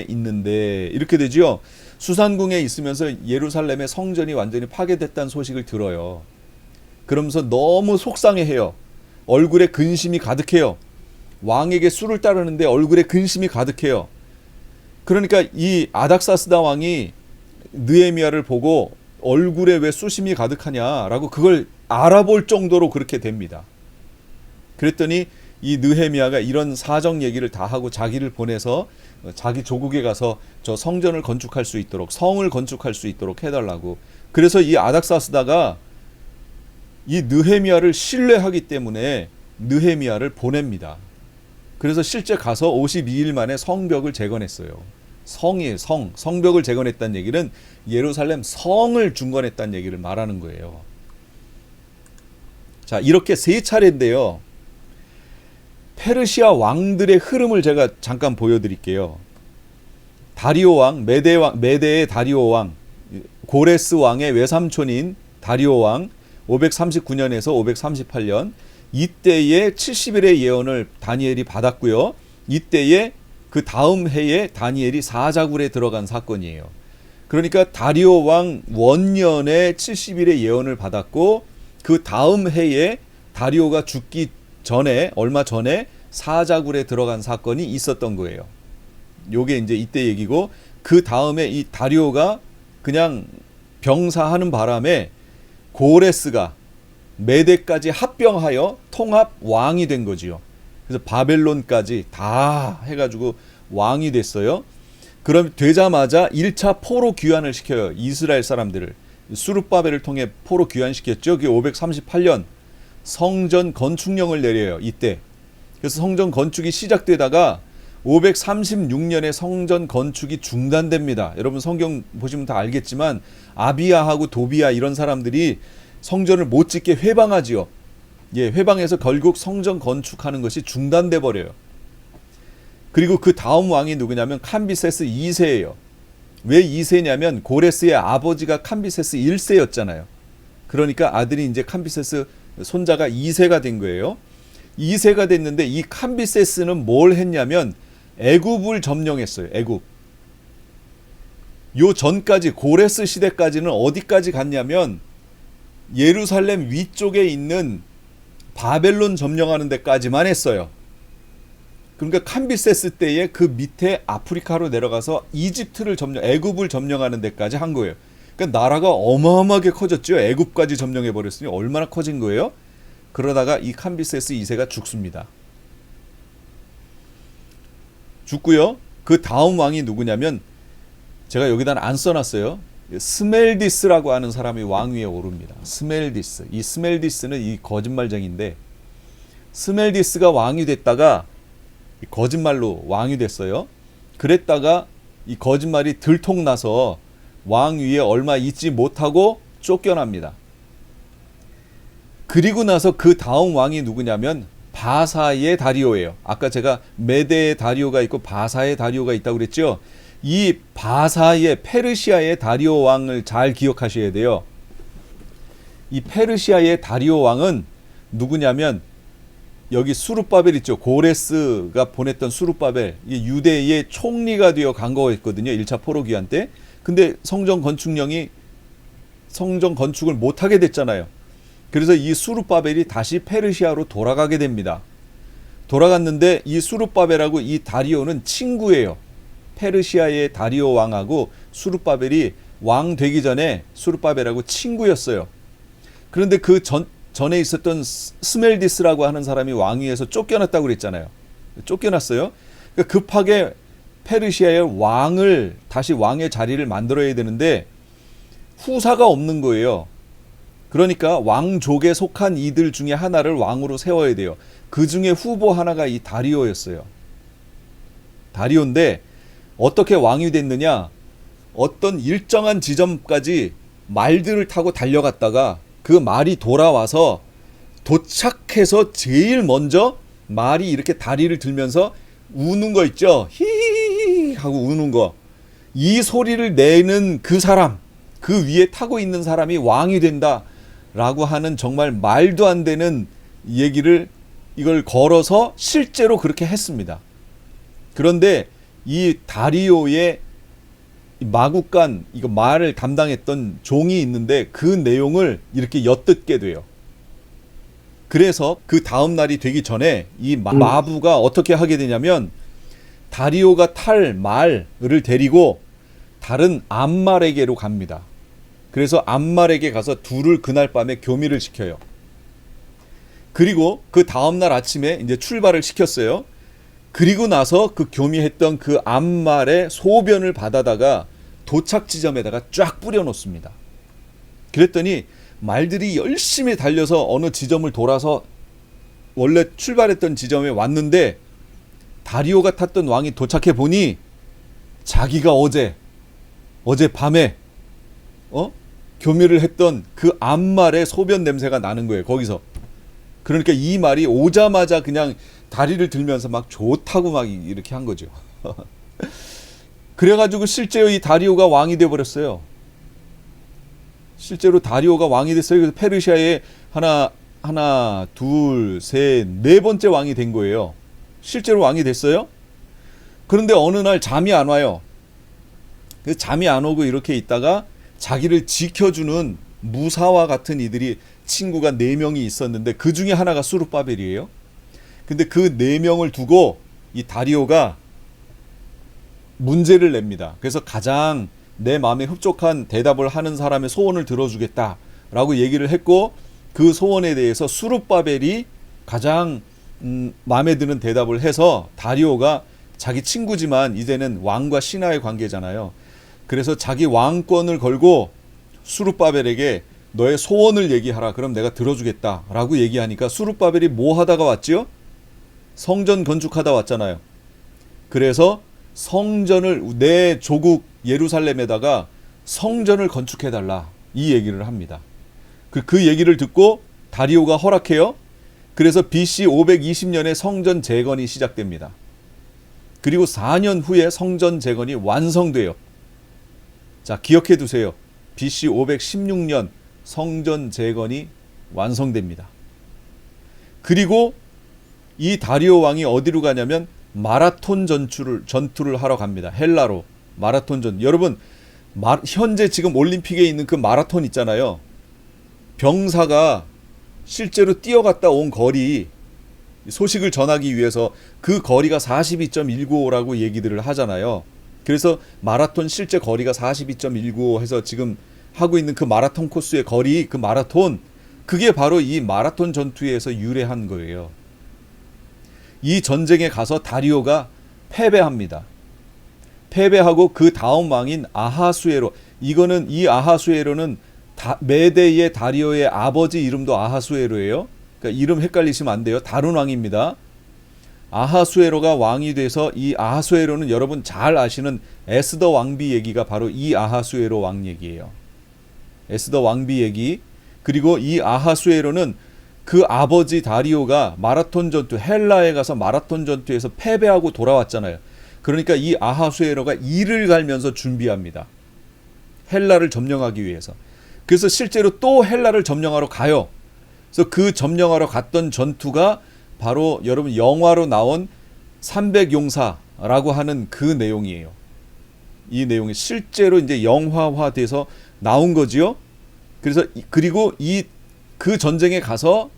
있는데 이렇게 되죠. 수산궁에 있으면서 예루살렘의 성전이 완전히 파괴됐다는 소식을 들어요. 그러면서 너무 속상해해요. 얼굴에 근심이 가득해요. 왕에게 술을 따르는데 얼굴에 근심이 가득해요. 그러니까 이 아닥사스다 왕이 느헤미야를 보고 얼굴에 왜 수심이 가득하냐라고 그걸 알아볼 정도로 그렇게 됩니다. 그랬더니 이 느헤미야가 이런 사정 얘기를 다 하고 자기를 보내서 자기 조국에 가서 저 성전을 건축할 수 있도록, 성을 건축할 수 있도록 해달라고. 그래서 이 아닥사스다가 이 느헤미야를 신뢰하기 때문에 느헤미야를 보냅니다. 그래서 실제 가서 52일 만에 성벽을 재건했어요. 성벽을 재건했다는 얘기는 예루살렘 성을 중건했다는 얘기를 말하는 거예요. 자, 이렇게 세 차례인데요. 페르시아 왕들의 흐름을 제가 잠깐 보여드릴게요. 다리오 왕, 메대의 다리오 왕, 고레스 왕의 외삼촌인 다리오 왕, 539년에서 538년, 이때에 70일의 예언을 다니엘이 받았고요. 이때에 그 다음 해에 다니엘이 사자굴에 들어간 사건이에요. 그러니까 다리오 왕 원년에 70일의 예언을 받았고, 그 다음 해에 다리오가 죽기 전에, 얼마 전에 사자굴에 들어간 사건이 있었던 거예요. 요게 이제 이때 얘기고, 그 다음에 이 다리오가 그냥 병사하는 바람에 고레스가 메대까지 합병하여 통합 왕이 된 거지요. 그래서 바벨론까지 다 해가지고 왕이 됐어요. 그럼 되자마자 1차 포로 귀환을 시켜요. 이스라엘 사람들을. 수룹바벨을 통해 포로 귀환시켰죠. 그게 538년 성전 건축령을 내려요. 이때. 그래서 성전 건축이 시작되다가 536년에 성전 건축이 중단됩니다. 여러분 성경 보시면 다 알겠지만 아비야하고 도비야 이런 사람들이 성전을 못 짓게 회방하지요. 예, 회방해서 결국 성전 건축하는 것이 중단돼 버려요. 그리고 그 다음 왕이 누구냐면 캄비세스 2세예요. 왜 2세냐면 고레스의 아버지가 캄비세스 1세였잖아요. 그러니까 아들이 이제 캄비세스 손자가 2세가 된 거예요. 2세가 됐는데 이 캄비세스는 뭘 했냐면 애굽을 점령했어요. 애굽. 요 전까지 고레스 시대까지는 어디까지 갔냐면 예루살렘 위쪽에 있는 바벨론 점령하는 데까지만 했어요. 그러니까 캄비세스 때에 그 밑에 아프리카로 내려가서 이집트를 애굽을 점령하는 데까지 한 거예요. 그러니까 나라가 어마어마하게 커졌죠. 애굽까지 점령해 버렸으니 얼마나 커진 거예요? 그러다가 이 캄비세스 2세가 죽습니다. 죽고요. 그 다음 왕이 누구냐면 제가 여기다 안 써놨어요. 스멜디스라고 하는 사람이 왕 위에 오릅니다. 스멜디스. 이 스멜디스는 이 거짓말쟁인데 스멜디스가 왕이 됐다가 거짓말로 왕이 됐어요. 그랬다가 이 거짓말이 들통나서 왕 위에 얼마 있지 못하고 쫓겨납니다. 그리고 나서 그 다음 왕이 누구냐면 바사의 다리오예요. 아까 제가 메대의 다리오가 있고 바사의 다리오가 있다고 그랬죠. 이 바사의 페르시아의 다리오 왕을 잘 기억하셔야 돼요. 이 페르시아의 다리오 왕은 누구냐면 여기 수룹바벨 있죠. 고레스가 보냈던 수룹바벨, 이 유대의 총리가 되어 간 거였거든요. 1차 포로 귀환 때. 근데 성전 건축령이 성전 건축을 못하게 됐잖아요. 그래서 이 수룹바벨이 다시 페르시아로 돌아가게 됩니다. 돌아갔는데 이 수룹바벨하고 이 다리오는 친구예요. 페르시아의 다리오 왕하고 수룹바벨이 왕 되기 전에 수룹바벨하고 친구였어요. 그런데 그 전에 있었던 스멜디스라고 하는 사람이 왕위에서 쫓겨났다고 그랬잖아요. 쫓겨났어요. 그러니까 급하게 페르시아의 왕을 다시 왕의 자리를 만들어야 되는데 후사가 없는 거예요. 그러니까 왕족에 속한 이들 중에 하나를 왕으로 세워야 돼요. 그 중에 후보 하나가 이 다리오였어요. 다리오인데 어떻게 왕이 됐느냐? 어떤 일정한 지점까지 말들을 타고 달려갔다가 그 말이 돌아와서 도착해서 제일 먼저 말이 이렇게 다리를 들면서 우는 거 있죠? 히히히 하고 우는 거. 이 소리를 내는 그 사람, 그 위에 타고 있는 사람이 왕이 된다라고 하는 정말 말도 안 되는 얘기를 이걸 걸어서 실제로 그렇게 했습니다. 그런데 이 다리오의 마국간 이거 말을 담당했던 종이 있는데 그 내용을 이렇게 엿듣게 돼요. 그래서 그 다음 날이 되기 전에 이 마부가 어떻게 하게 되냐면 다리오가 탈 말을 데리고 다른 암말에게로 갑니다. 그래서 암말에게 가서 둘을 그날 밤에 교미를 시켜요. 그리고 그 다음날 아침에 이제 출발을 시켰어요. 그리고 나서 그 교미했던 그 암말의 소변을 받아다가 도착 지점에다가 쫙 뿌려 놓습니다. 그랬더니 말들이 열심히 달려서 어느 지점을 돌아서 원래 출발했던 지점에 왔는데, 다리오가 탔던 왕이 도착해 보니 자기가 어제 밤에 교미를 했던 그 암말의 소변 냄새가 나는 거예요, 거기서. 그러니까 이 말이 오자마자 그냥 다리를 들면서 막 좋다고 막 이렇게 한 거죠. 그래가지고 실제로 이 다리오가 왕이 되어버렸어요. 실제로 다리오가 왕이 됐어요. 그래서 페르시아의 하나, 둘, 셋, 네 번째 왕이 된 거예요. 실제로 왕이 됐어요. 그런데 어느 날 잠이 안 와요. 그래서 잠이 안 오고 이렇게 있다가 자기를 지켜주는 무사와 같은 이들이, 친구가 4명이 있었는데 그 중에 하나가 수르바벨이에요. 근데 그 4명을 두고 이 다리오가 문제를 냅니다. 그래서 가장 내 마음에 흡족한 대답을 하는 사람의 소원을 들어주겠다라고 얘기를 했고, 그 소원에 대해서 수르바벨이 가장 마음에 드는 대답을 해서, 다리오가 자기 친구지만 이제는 왕과 신하의 관계잖아요. 그래서 자기 왕권을 걸고 수르바벨에게 너의 소원을 얘기하라. 그럼 내가 들어주겠다라고 얘기하니까 수르바벨이 뭐 하다가 왔지요? 성전 건축하다 왔잖아요. 그래서 성전을, 내 조국 예루살렘에다가 성전을 건축해달라, 이 얘기를 합니다. 그 얘기를 듣고 다리오가 허락해요. 그래서 BC 520년에 성전 재건이 시작됩니다. 그리고 4년 후에 성전 재건이 완성돼요. 자, 기억해 두세요. BC 516년 성전 재건이 완성됩니다. 그리고 이 다리오 왕이 어디로 가냐면 마라톤 전투를 하러 갑니다. 헬라로. 마라톤 전. 여러분, 현재 지금 올림픽에 있는 그 마라톤 있잖아요. 병사가 실제로 뛰어갔다 온 거리, 소식을 전하기 위해서 그 거리가 42.195라고 얘기들을 하잖아요. 그래서 마라톤 실제 거리가 42.195 해서 지금 하고 있는 그 마라톤 코스의 거리, 그 마라톤, 그게 바로 이 마라톤 전투에서 유래한 거예요. 이 전쟁에 가서 다리오가 패배합니다. 패배하고 그 다음 왕인 아하수에로, 이 아하수에로는 메대의 다리오의 아버지 이름도 아하수에로예요. 그러니까 이름 헷갈리시면 안 돼요. 다른 왕입니다. 아하수에로가 왕이 돼서, 이 아하수에로는 여러분 잘 아시는 에스더 왕비 얘기가 바로 이 아하수에로 왕 얘기예요. 에스더 왕비 얘기. 그리고 이 아하수에로는 그 아버지 다리오가 마라톤 전투, 헬라에 가서 마라톤 전투에서 패배하고 돌아왔잖아요. 그러니까 이 아하수에로가 이를 갈면서 준비합니다. 헬라를 점령하기 위해서. 그래서 실제로 또 헬라를 점령하러 가요. 그래서 그 점령하러 갔던 전투가 바로 여러분 영화로 나온 300용사라고 하는 그 내용이에요. 이 내용이 실제로 이제 영화화돼서 나온 거지요. 그래서 그리고 그 전쟁에 가서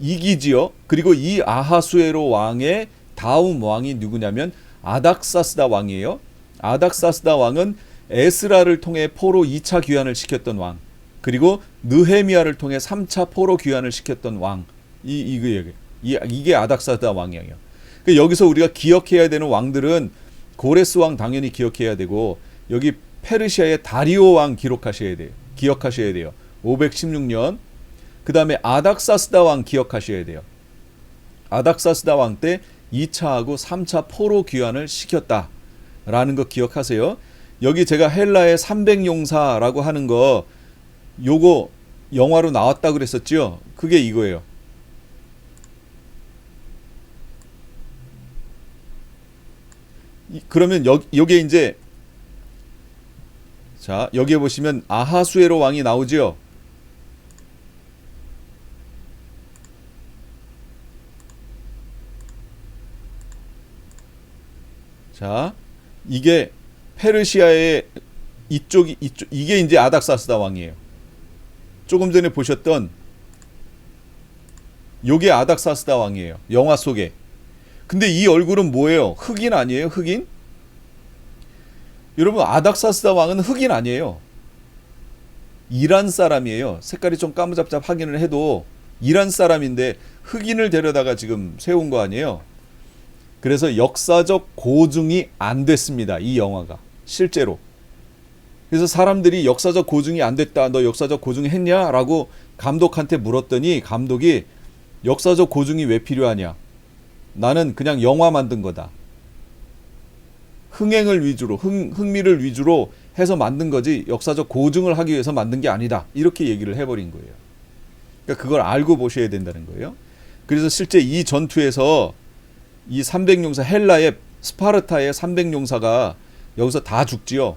이기지요. 그리고 이 아하수에로 왕의 다음 왕이 누구냐면 아닥사스다 왕이에요. 아닥사스다 왕은 에스라를 통해 포로 2차 귀환을 시켰던 왕, 그리고 느헤미야를 통해 3차 포로 귀환을 시켰던 왕, 이게 아닥사스다 왕이에요. 여기서 우리가 기억해야 되는 왕들은 고레스 왕 당연히 기억해야 되고, 여기 페르시아의 다리오 왕 기억하셔야 돼요. 516년. 그 다음에 아닥사스다 왕 기억하셔야 돼요. 아닥사스다 왕 때 2차하고 3차 포로 귀환을 시켰다라는 거 기억하세요. 여기 제가 헬라의 300용사라고 하는 거, 요거 영화로 나왔다 그랬었죠. 그게 이거예요. 그러면 여기에 이제, 자, 여기에 보시면 아하수에로 왕이 나오죠. 자, 이게 페르시아의 이게 이제 아닥사스다 왕이에요. 조금 전에 보셨던 요게 아닥사스다 왕이에요. 영화 속에. 근데 이 얼굴은 뭐예요? 흑인 아니에요? 흑인? 여러분, 아닥사스다 왕은 흑인 아니에요. 이란 사람이에요. 색깔이 좀 까무잡잡하기는 해도 이란 사람인데 흑인을 데려다가 지금 세운 거 아니에요. 그래서 역사적 고증이 안 됐습니다. 이 영화가 실제로. 그래서 사람들이 역사적 고증이 안 됐다. 너 역사적 고증했냐? 라고 감독한테 물었더니 감독이 역사적 고증이 왜 필요하냐? 나는 그냥 영화 만든 거다. 흥행을 위주로, 흥미를 위주로 해서 만든 거지 역사적 고증을 하기 위해서 만든 게 아니다. 이렇게 얘기를 해버린 거예요. 그러니까 그걸 알고 보셔야 된다는 거예요. 그래서 실제 이 전투에서 이 300용사 헬라의 스파르타의 300용사가 여기서 다 죽지요.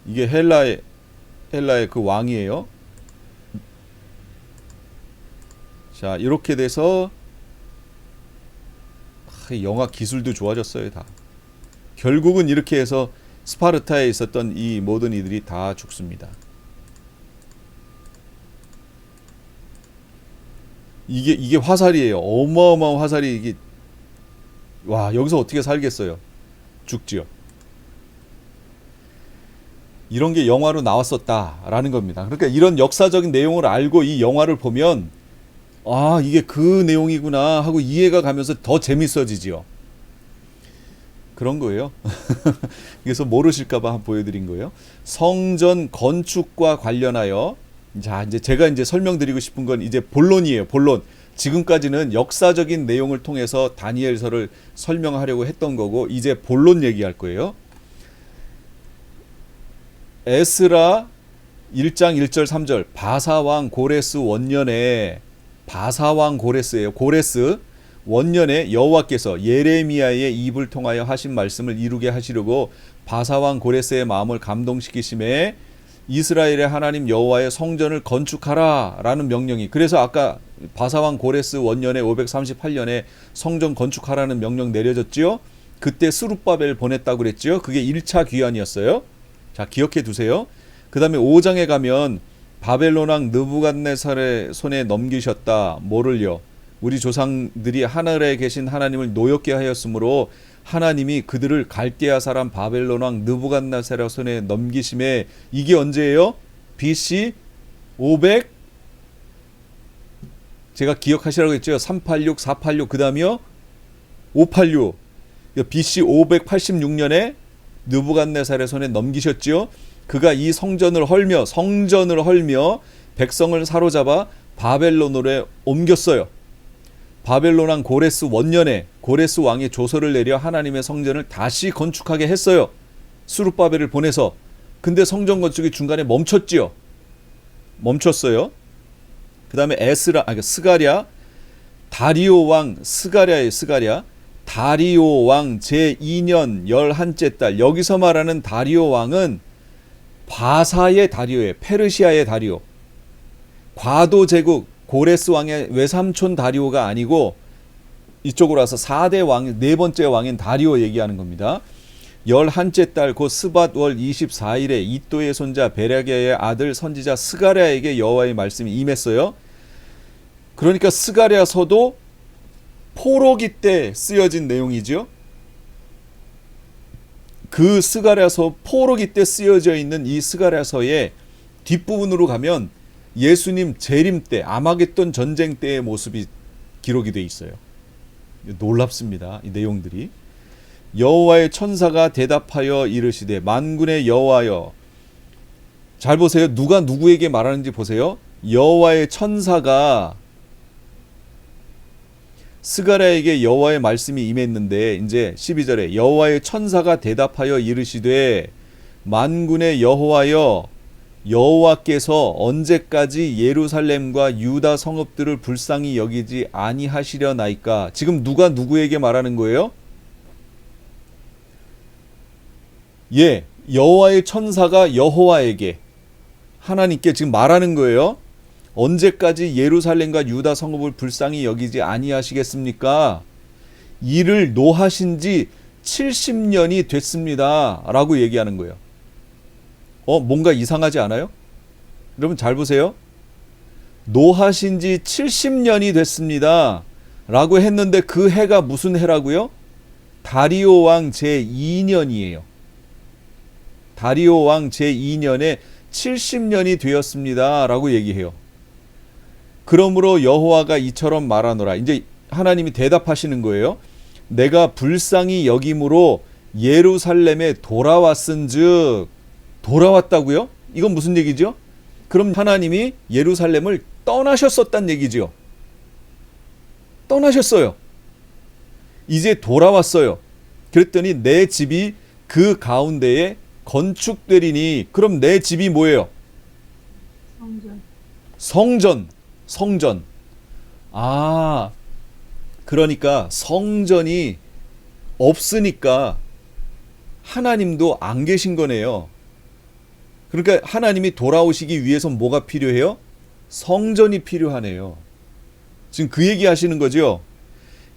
이게 헬라의 그 왕이에요. 자, 이렇게 돼서 영화 기술도 좋아졌어요, 다. 결국은 이렇게 해서 스파르타에 있었던 이 모든 이들이 다 죽습니다. 이게 화살이에요. 어마어마한 화살이 이게 와, 여기서 어떻게 살겠어요? 죽지요. 이런 게 영화로 나왔었다라는 겁니다. 그러니까 이런 역사적인 내용을 알고 이 영화를 보면 아, 이게 그 내용이구나 하고 이해가 가면서 더 재밌어지지요. 그런 거예요. 그래서 모르실까봐 한번 보여드린 거예요. 성전 건축과 관련하여 자, 이제 제가 이제 설명드리고 싶은 건 이제 본론이에요. 본론. 지금까지는 역사적인 내용을 통해서 다니엘서를 설명하려고 했던 거고 이제 본론 얘기할 거예요. 에스라 1장 1절 3절 바사왕 고레스 원년에 바사왕 고레스예요. 고레스 원년에 여호와께서 예레미야의 입을 통하여 하신 말씀을 이루게 하시려고 바사왕 고레스의 마음을 감동시키심에 이스라엘의 하나님 여호와의 성전을 건축하라 라는 명령이 그래서 아까 바사왕 고레스 원년에 538년에 성전 건축하라는 명령 내려졌지요. 그때 스룹바벨 보냈다고 그랬지요. 그게 1차 귀환이었어요. 자, 기억해 두세요. 그 다음에 5장에 가면 바벨론 왕 느부갓네살의 손에 넘기셨다. 뭐를요? 우리 조상들이 하늘에 계신 하나님을 노엽게 하였으므로 하나님이 그들을 갈대아 사람 바벨론 왕 느부갓네살의 손에 넘기심에 이게 언제예요? BC 500 제가 기억하시라고 했죠. 386, 486 그 다음이요 586 BC 586년에 느부갓네살의 손에 넘기셨지요. 그가 이 성전을 헐며 백성을 사로잡아 바벨론으로 옮겼어요. 바벨론 왕 고레스 원년에 고레스 왕이 조서를 내려 하나님의 성전을 다시 건축하게 했어요. 스룹바벨을 보내서. 근데 성전 건축이 중간에 멈췄지요. 멈췄어요. 그 다음에 스가랴 다리오 왕 스가랴의 스가랴 다리오 왕 제2년 11째 달 여기서 말하는 다리오 왕은 바사의 다리오예요. 페르시아의 다리오. 과도 제국 고레스 왕의 외삼촌 다리오가 아니고 이쪽으로 와서 4대 왕, 네 번째 왕인 다리오 얘기하는 겁니다. 11째 달 곧 스밧 월 24일에 이또의 손자 베라기야의 아들 선지자 스가랴에게 여호와의 말씀이 임했어요. 그러니까 스가랴서도 포로기 때 쓰여진 내용이죠. 그 스가랴서 포로기 때 쓰여져 있는 이 스가랴서의 뒷부분으로 가면 예수님 재림 때 아마겟돈 전쟁 때의 모습이 기록이 돼 있어요. 놀랍습니다. 이 내용들이. 여호와의 천사가 대답하여 이르시되 만군의 여호와여. 잘 보세요. 누가 누구에게 말하는지 보세요. 여호와의 천사가 스가랴에게 여호와의 말씀이 임했는데 이제 12절에 여호와의 천사가 대답하여 이르시되 만군의 여호와여 여호와께서 언제까지 예루살렘과 유다 성읍들을 불쌍히 여기지 아니하시려나이까. 지금 누가 누구에게 말하는 거예요? 예, 여호와의 천사가 여호와에게 하나님께 지금 말하는 거예요. 언제까지 예루살렘과 유다 성읍을 불쌍히 여기지 아니하시겠습니까? 이를 노하신 지 70년이 됐습니다 라고 얘기하는 거예요. 뭔가 이상하지 않아요? 여러분 잘 보세요. 노하신 지 70년이 됐습니다 라고 했는데 그 해가 무슨 해라고요? 다리오 왕 제2년이에요. 다리오 왕 제2년에 70년이 되었습니다 라고 얘기해요. 그러므로 여호와가 이처럼 말하노라. 이제 하나님이 대답하시는 거예요. 내가 불쌍히 여김으로 예루살렘에 돌아왔은즉. 돌아왔다고요? 이건 무슨 얘기죠? 그럼 하나님이 예루살렘을 떠나셨었단 얘기죠. 떠나셨어요. 이제 돌아왔어요. 그랬더니 내 집이 그 가운데에 건축되리니. 그럼 내 집이 뭐예요? 성전. 아, 그러니까 성전이 없으니까 하나님도 안 계신 거네요. 그러니까 하나님이 돌아오시기 위해서 뭐가 필요해요? 성전이 필요하네요. 지금 그 얘기 하시는 거죠.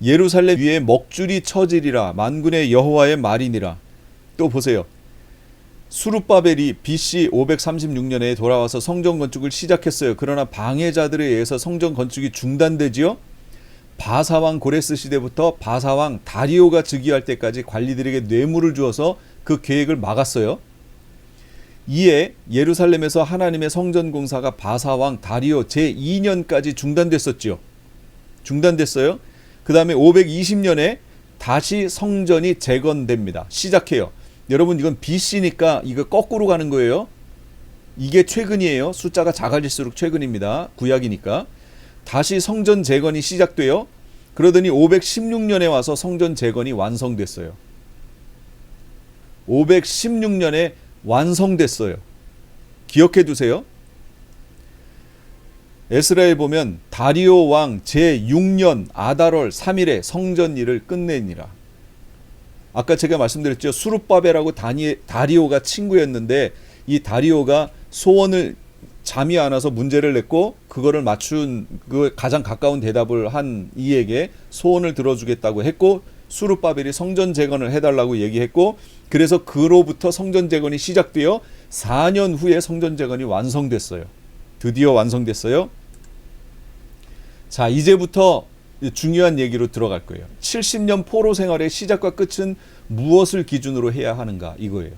예루살렘 위에 먹줄이 쳐지리라. 만군의 여호와의 말이니라. 또 보세요. 수룹바벨이 BC 536년에 돌아와서 성전 건축을 시작했어요. 그러나 방해자들에 의해서 성전 건축이 중단되지요. 바사왕 고레스 시대부터 바사왕 다리오가 즉위할 때까지 관리들에게 뇌물을 주어서 그 계획을 막았어요. 이에 예루살렘에서 하나님의 성전 공사가 바사왕 다리오 제2년까지 중단됐었죠. 중단됐어요. 그 다음에 520년에 다시 성전이 재건됩니다. 시작해요. 여러분 이건 BC니까 이거 거꾸로 가는 거예요. 이게 최근이에요. 숫자가 작아질수록 최근입니다. 구약이니까. 다시 성전 재건이 시작돼요. 그러더니 516년에 와서 성전 재건이 완성됐어요. 516년에 완성됐어요. 기억해 두세요. 에스라에 보면 다리오 왕 제6년 아달월 3일에 성전 일을 끝내니라. 아까 제가 말씀드렸죠. 수룹바벨하고 다리오가 친구였는데 이 다리오가 소원을 잠이 안 와서 문제를 냈고 그거를 맞춘 그 가장 가까운 대답을 한 이에게 소원을 들어주겠다고 했고 수룹바벨이 성전 재건을 해달라고 얘기했고 그래서 그로부터 성전 재건이 시작되어 4년 후에 성전 재건이 완성됐어요. 드디어 완성됐어요. 자, 이제부터 중요한 얘기로 들어갈 거예요. 70년 포로 생활의 시작과 끝은 무엇을 기준으로 해야 하는가 이거예요.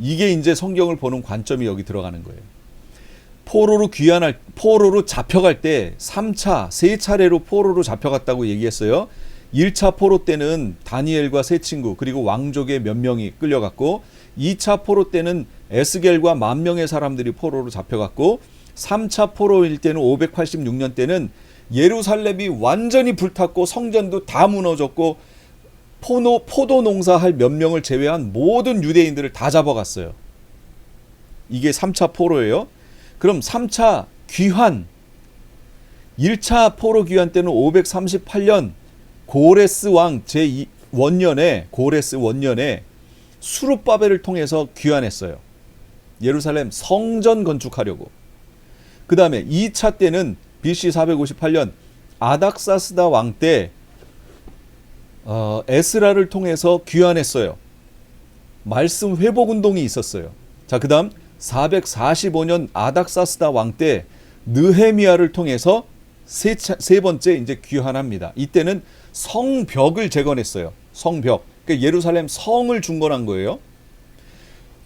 이게 이제 성경을 보는 관점이 여기 들어가는 거예요. 포로로 잡혀갈 때 3차, 3차례로 포로로 잡혀갔다고 얘기했어요. 1차 포로 때는 다니엘과 세 친구 그리고 왕족의 몇 명이 끌려갔고 2차 포로 때는 에스겔과 10,000명의 사람들이 포로로 잡혀갔고 3차 포로일 때는 586년 때는 예루살렘이 완전히 불탔고 성전도 다 무너졌고 포도 농사할 몇 명을 제외한 모든 유대인들을 다 잡아갔어요. 이게 3차 포로예요. 그럼 3차 귀환 1차 포로 귀환 때는 538년 고레스 왕 제1년에 고레스 원년에 수룹바벨을 통해서 귀환했어요. 예루살렘 성전 건축하려고. 그 다음에 2차 때는 BC 458년 아닥사스다 왕 때 에스라를 통해서 귀환했어요. 말씀 회복 운동이 있었어요. 자, 그 다음 445년 아닥사스다 왕 때 느헤미야를 통해서 세 번째 이제 귀환합니다. 이때는 성벽을 재건했어요. 성벽. 그러니까 예루살렘 성을 중건한 거예요.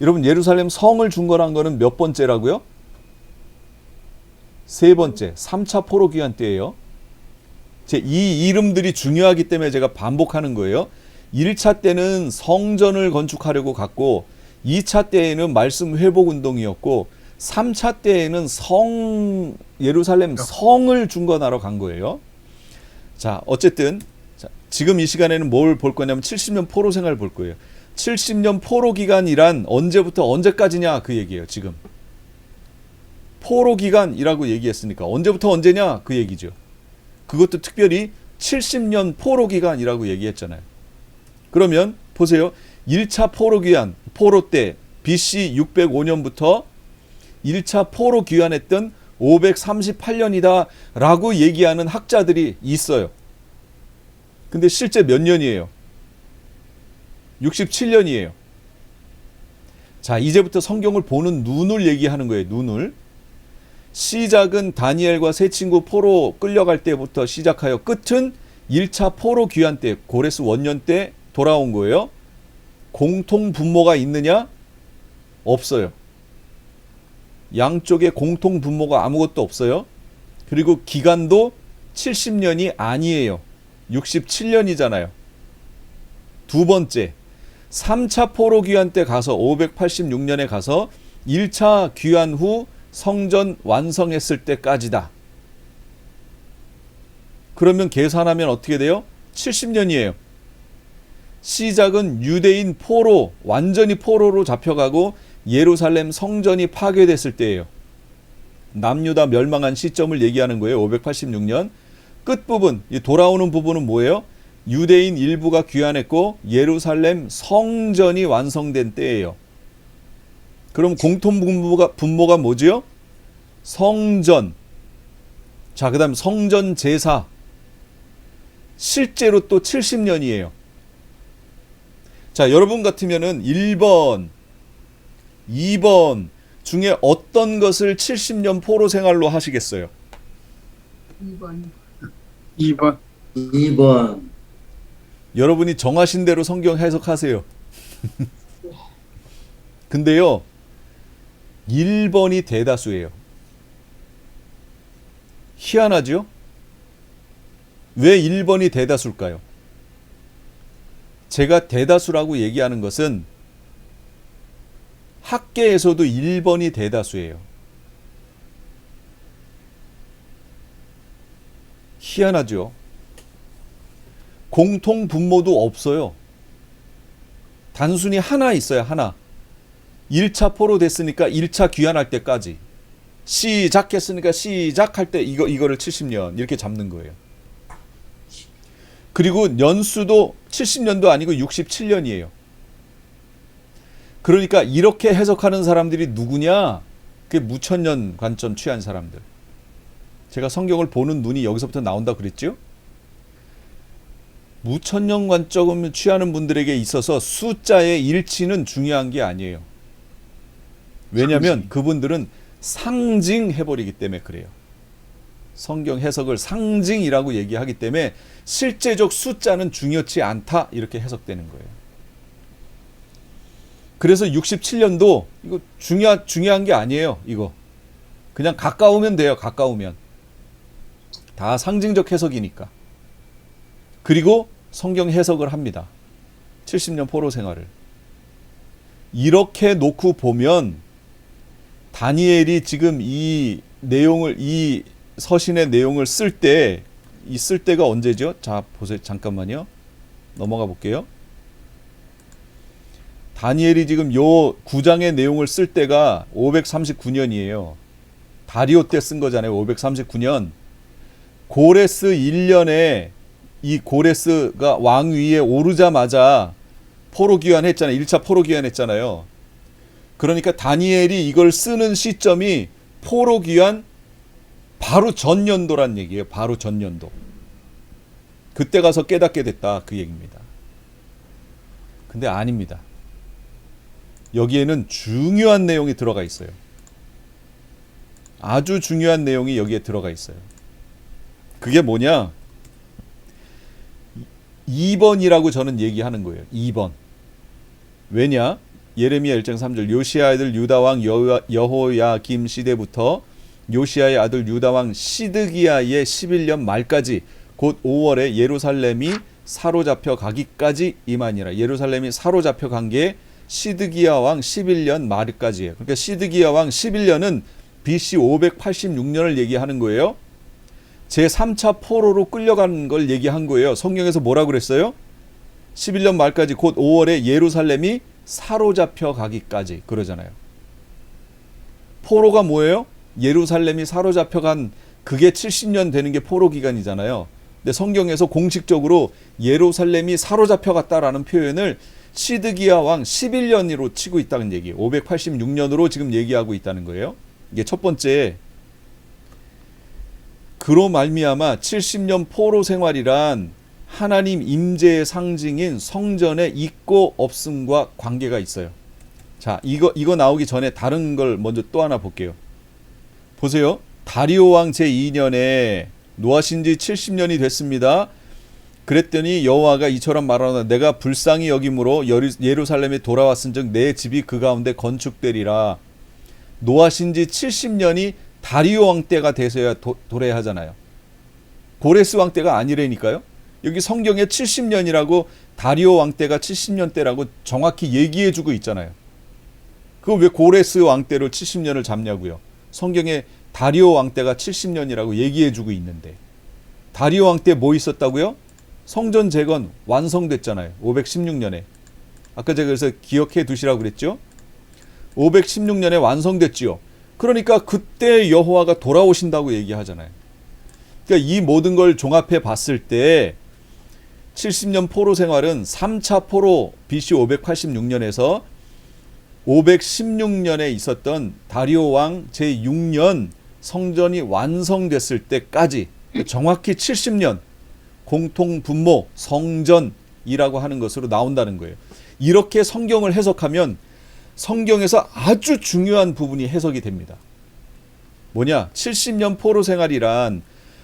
여러분 예루살렘 성을 중건한 거는 몇 번째라고요? 세 번째. 3차 포로 귀환 때예요. 이 이름들이 중요하기 때문에 제가 반복하는 거예요. 1차 때는 성전을 건축하려고 갔고 2차 때에는 말씀 회복 운동이었고 3차 때에는 예루살렘 성을 중건하러 간 거예요. 자, 어쨌든 지금 이 시간에는 뭘 볼 거냐면 70년 포로 생활을 볼 거예요. 70년 포로 기간이란 언제부터 언제까지냐 그 얘기예요. 지금 포로 기간이라고 얘기했으니까 언제부터 언제냐 그 얘기죠. 그것도 특별히 70년 포로 기간이라고 얘기했잖아요. 그러면 보세요. 1차 포로 귀환, 포로 때 BC 605년부터 1차 포로 귀환했던 538년이다 라고 얘기하는 학자들이 있어요. 근데 실제 몇 년이에요? 67년이에요. 자, 이제부터 성경을 보는 눈을 얘기하는 거예요. 눈을. 시작은 다니엘과 세 친구 포로 끌려갈 때부터 시작하여 끝은 1차 포로 귀환 때 고레스 원년 때 돌아온 거예요. 공통 분모가 있느냐? 없어요. 양쪽에 공통 분모가 아무것도 없어요. 그리고 기간도 70년이 아니에요. 67년이잖아요. 두 번째, 3차 포로 귀환 때 가서 586년에 가서 1차 귀환 후 성전 완성했을 때까지다. 그러면 계산하면 어떻게 돼요? 70년이에요. 시작은 유대인 포로, 완전히 포로로 잡혀가고 예루살렘 성전이 파괴됐을 때예요. 남유다 멸망한 시점을 얘기하는 거예요. 586년. 끝부분, 이 돌아오는 부분은 뭐예요? 유대인 일부가 귀환했고 예루살렘 성전이 완성된 때예요. 그럼 공통 분모가 뭐지요? 성전. 자, 그 다음 성전 제사. 실제로 또 70년이에요. 자, 여러분 같으면은 1번, 2번 중에 어떤 것을 70년 포로 생활로 하시겠어요? 2번. 2번. 2번. 여러분이 정하신 대로 성경 해석하세요. 근데요, 1번이 대다수예요. 희한하죠? 왜 1번이 대다수일까요? 제가 대다수라고 얘기하는 것은 학계에서도 1번이 대다수예요. 희한하죠? 공통 분모도 없어요. 단순히 하나 있어요. 하나. 1차 포로 됐으니까 1차 귀환할 때까지. 시작했으니까 시작할 때 이거를 70년 이렇게 잡는 거예요. 그리고 연수도 70년도 아니고 67년이에요. 그러니까 이렇게 해석하는 사람들이 누구냐? 그게 무천년 관점 취한 사람들. 제가 성경을 보는 눈이 여기서부터 나온다 그랬죠? 무천년 관점을 취하는 분들에게 있어서 숫자의 일치는 중요한 게 아니에요. 왜냐하면 그분들은 상징해버리기 때문에 그래요. 성경 해석을 상징이라고 얘기하기 때문에 실제적 숫자는 중요치 않다 이렇게 해석되는 거예요. 그래서 67년도 이거 중요한 게 아니에요. 이거 그냥 가까우면 돼요. 가까우면 다 상징적 해석이니까. 그리고 성경 해석을 합니다. 70년 포로 생활을 이렇게 놓고 보면 다니엘이 지금 이 서신의 내용을 쓸 때가 언제죠? 자, 보세요. 잠깐만요. 넘어가 볼게요. 다니엘이 지금 요 9장의 내용을 쓸 때가 539년이에요. 다리오 때 쓴 거잖아요. 539년. 고레스 1년에 이 고레스가 왕위에 오르자마자 포로 귀환했잖아요. 1차 포로 귀환했잖아요. 그러니까 다니엘이 이걸 쓰는 시점이 포로 귀환 바로 전년도란 얘기예요. 바로 전년도. 그때 가서 깨닫게 됐다 그 얘기입니다. 근데 아닙니다. 여기에는 중요한 내용이 들어가 있어요. 아주 중요한 내용이 여기에 들어가 있어요. 그게 뭐냐? 2번이라고 저는 얘기하는 거예요. 2번. 왜냐? 예레미야 1장 3절 요시야 아들 유다왕 여호야김 시대부터 요시야의 아들 유다왕 시드기야의 11년 말까지 곧 5월에 예루살렘이 사로잡혀 가기까지 이만이라. 예루살렘이 사로잡혀 간 게 시드기야 왕 11년 말까지예요. 그러니까 시드기야 왕 11년은 BC 586년을 얘기하는 거예요. 제3차 포로로 끌려간 걸 얘기한 거예요. 성경에서 뭐라고 그랬어요? 11년 말까지 곧 5월에 예루살렘이 사로잡혀 가기까지 그러잖아요. 포로가 뭐예요? 예루살렘이 사로잡혀 간 그게 70년 되는 게 포로 기간이잖아요. 근데 성경에서 공식적으로 예루살렘이 사로잡혀 갔다라는 표현을 시드기야 왕 11년으로 치고 있다는 얘기예요. 586년으로 지금 얘기하고 있다는 거예요. 이게 첫 번째. 그로 말미암아 70년 포로 생활이란 하나님 임재의 상징인 성전의 있고 없음과 관계가 있어요. 자, 이거 나오기 전에 다른 걸 먼저 또 하나 볼게요. 보세요. 다리오 왕 제2년에 노하신 지 70년이 됐습니다. 그랬더니 여호와가 이처럼 말하노라. 내가 불쌍히 여김으로 예루살렘에 돌아왔은즉 내 집이 그 가운데 건축되리라. 노하신 지 70년이 다리오 왕 때가 돼서야 도래하잖아요. 고레스 왕 때가 아니라니까요. 여기 성경에 70년이라고 다리오 왕 때가 70년 때라고 정확히 얘기해주고 있잖아요. 그거 왜 고레스 왕 때로 70년을 잡냐고요. 성경에 다리오 왕 때가 70년이라고 얘기해주고 있는데 다리오 왕 때 뭐 있었다고요? 성전 재건 완성됐잖아요. 516년에. 아까 제가 그래서 기억해 두시라고 그랬죠. 516년에 완성됐지요. 그러니까 그때 여호와가 돌아오신다고 얘기하잖아요. 그러니까 이 모든 걸 종합해 봤을 때 70년 포로 생활은 3차 포로 BC 586년에서 516년에 있었던 다리오 왕 제6년 성전이 완성됐을 때까지 정확히 70년 공통 분모 성전이라고 하는 것으로 나온다는 거예요. 이렇게 성경을 해석하면 성경에서 아주 중요한 부분이 해석이 됩니다. 뭐냐? 70년 포로 생활이란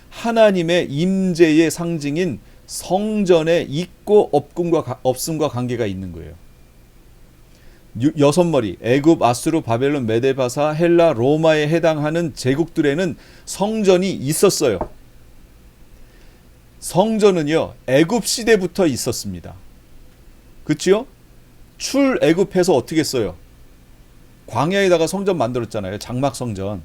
하나님의 임재의 상징인 성전의 있고 없음과 관계가 있는 거예요. 6머리 애굽, 아수르, 바벨론, 메데바사, 헬라, 로마에 해당하는 제국들에는 성전이 있었어요. 성전은요 애굽 시대부터 있었습니다. 그치요? 출애굽해서 어떻게 했어요? 광야에다가 성전 만들었잖아요. 장막 성전.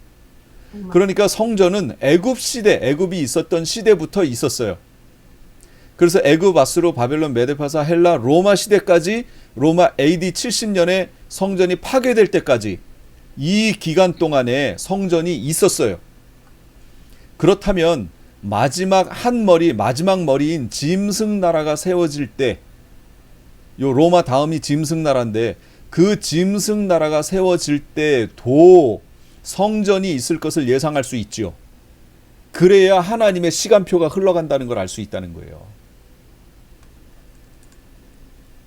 그러니까 성전은 애굽 시대, 애굽이 있었던 시대부터 있었어요. 그래서 애굽, 아수르, 바벨론, 메데파사, 헬라, 로마 시대까지 로마 AD 70년에 성전이 파괴될 때까지 이 기간 동안에 성전이 있었어요. 그렇다면 마지막 머리인 짐승 나라가 세워질 때, 요 로마 다음이 짐승 나라인데 그 짐승 나라가 세워질 때도 성전이 있을 것을 예상할 수 있지요. 그래야 하나님의 시간표가 흘러간다는 걸 알 수 있다는 거예요.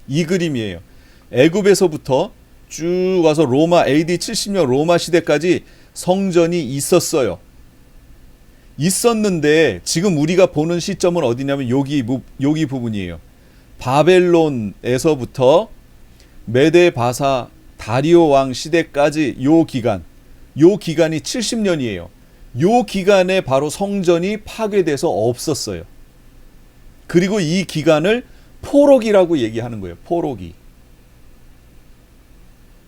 이 그림이에요. 애굽에서부터 쭉 와서 로마 AD 70년 로마 시대까지 성전이 있었어요. 있었는데 지금 우리가 보는 시점은 어디냐면 여기 부분이에요. 바벨론에서부터 메데바사 다리오 왕 시대까지 요 기간이 70년이에요. 요 기간에 바로 성전이 파괴돼서 없었어요. 그리고 이 기간을 포로기라고 얘기하는 거예요. 포로기.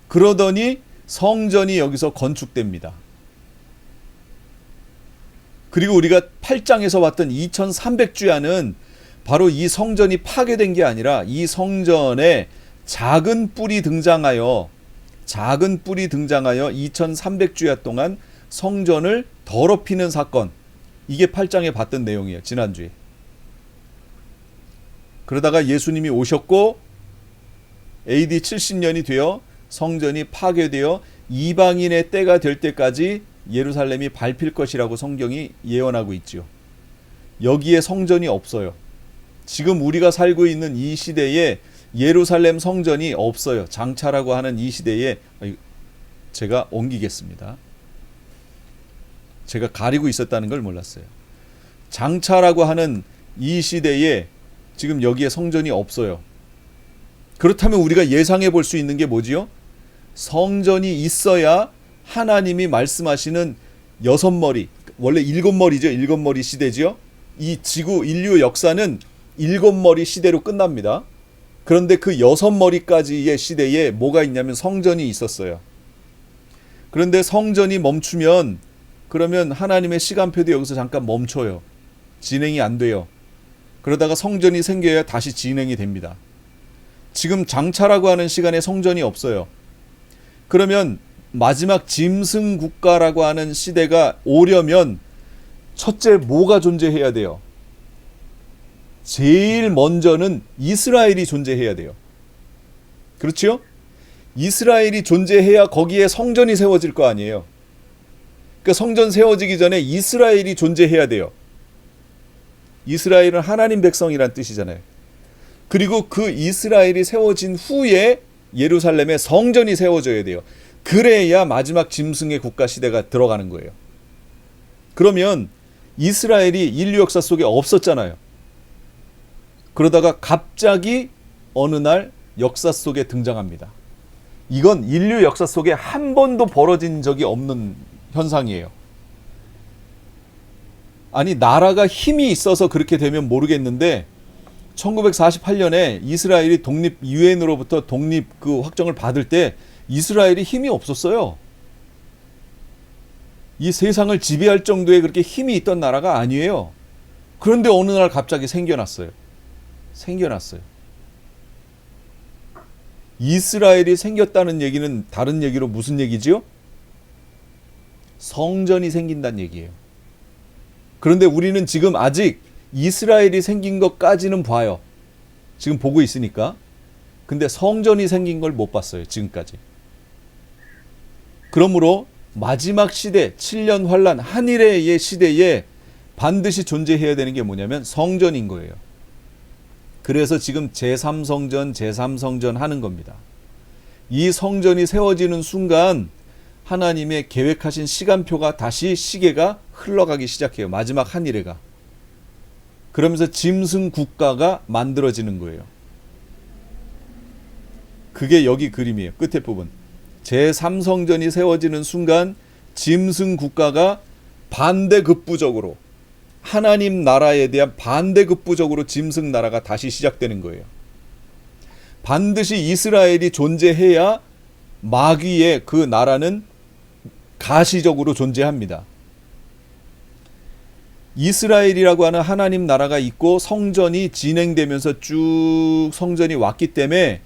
그러더니 성전이 여기서 건축됩니다. 그리고 우리가 8장에서 봤던 2300주야는 바로 이 성전이 파괴된 게 아니라 이 성전에 작은 뿔이 등장하여 2300주야 동안 성전을 더럽히는 사건. 이게 8장에 봤던 내용이에요. 지난주에. 그러다가 예수님이 오셨고 AD 70년이 되어 성전이 파괴되어 이방인의 때가 될 때까지 예루살렘이 밟힐 것이라고 성경이 예언하고 있지요. 여기에 성전이 없어요. 지금 우리가 살고 있는 이 시대에 예루살렘 성전이 없어요. 장차라고 하는 이 시대에 제가 옮기겠습니다. 제가 가리고 있었다는 걸 몰랐어요. 장차라고 하는 이 시대에 지금 여기에 성전이 없어요. 그렇다면 우리가 예상해 볼 수 있는 게 뭐지요? 성전이 있어야 하나님이 말씀하시는 6머리, 원래 7머리죠. 7머리 시대지요. 이 지구 인류 역사는 7머리 시대로 끝납니다. 그런데 그 6머리까지의 시대에 뭐가 있냐면 성전이 있었어요. 그런데 성전이 멈추면 그러면 하나님의 시간표도 여기서 잠깐 멈춰요. 진행이 안 돼요. 그러다가 성전이 생겨야 다시 진행이 됩니다. 지금 장차라고 하는 시간에 성전이 없어요. 그러면 마지막 짐승 국가라고 하는 시대가 오려면 첫째 뭐가 존재해야 돼요? 제일 먼저는 이스라엘이 존재해야 돼요. 그렇죠? 이스라엘이 존재해야 거기에 성전이 세워질 거 아니에요. 그러니까 성전 세워지기 전에 이스라엘이 존재해야 돼요. 이스라엘은 하나님 백성이란 뜻이잖아요. 그리고 그 이스라엘이 세워진 후에 예루살렘에 성전이 세워져야 돼요. 그래야 마지막 짐승의 국가 시대가 들어가는 거예요. 그러면 이스라엘이 인류 역사 속에 없었잖아요. 그러다가 갑자기 어느 날 역사 속에 등장합니다. 이건 인류 역사 속에 한 번도 벌어진 적이 없는 현상이에요. 아니, 나라가 힘이 있어서 그렇게 되면 모르겠는데 1948년에 이스라엘이 유엔으로부터 독립 그 확정을 받을 때 이스라엘이 힘이 없었어요. 이 세상을 지배할 정도의 그렇게 힘이 있던 나라가 아니에요. 그런데 어느 날 갑자기 생겨났어요. 이스라엘이 생겼다는 얘기는 다른 얘기로 무슨 얘기지요? 성전이 생긴다는 얘기예요. 그런데 우리는 지금 아직 이스라엘이 생긴 것까지는 봐요. 지금 보고 있으니까. 근데 성전이 생긴 걸 못 봤어요. 지금까지. 그러므로 마지막 시대, 7년 환란, 한일의 시대에 반드시 존재해야 되는 게 뭐냐면 성전인 거예요. 그래서 지금 제3성전, 제3성전 하는 겁니다. 이 성전이 세워지는 순간 하나님의 계획하신 시간표가 다시 시계가 흘러가기 시작해요. 마지막 한일회가. 그러면서 짐승 국가가 만들어지는 거예요. 그게 여기 그림이에요. 끝에 부분. 제3성전이 세워지는 순간 짐승 국가가 반대급부적으로 하나님 나라에 대한 반대급부적으로 짐승 나라가 다시 시작되는 거예요. 반드시 이스라엘이 존재해야 마귀의 그 나라는 가시적으로 존재합니다. 이스라엘이라고 하는 하나님 나라가 있고 성전이 진행되면서 쭉 성전이 왔기 때문에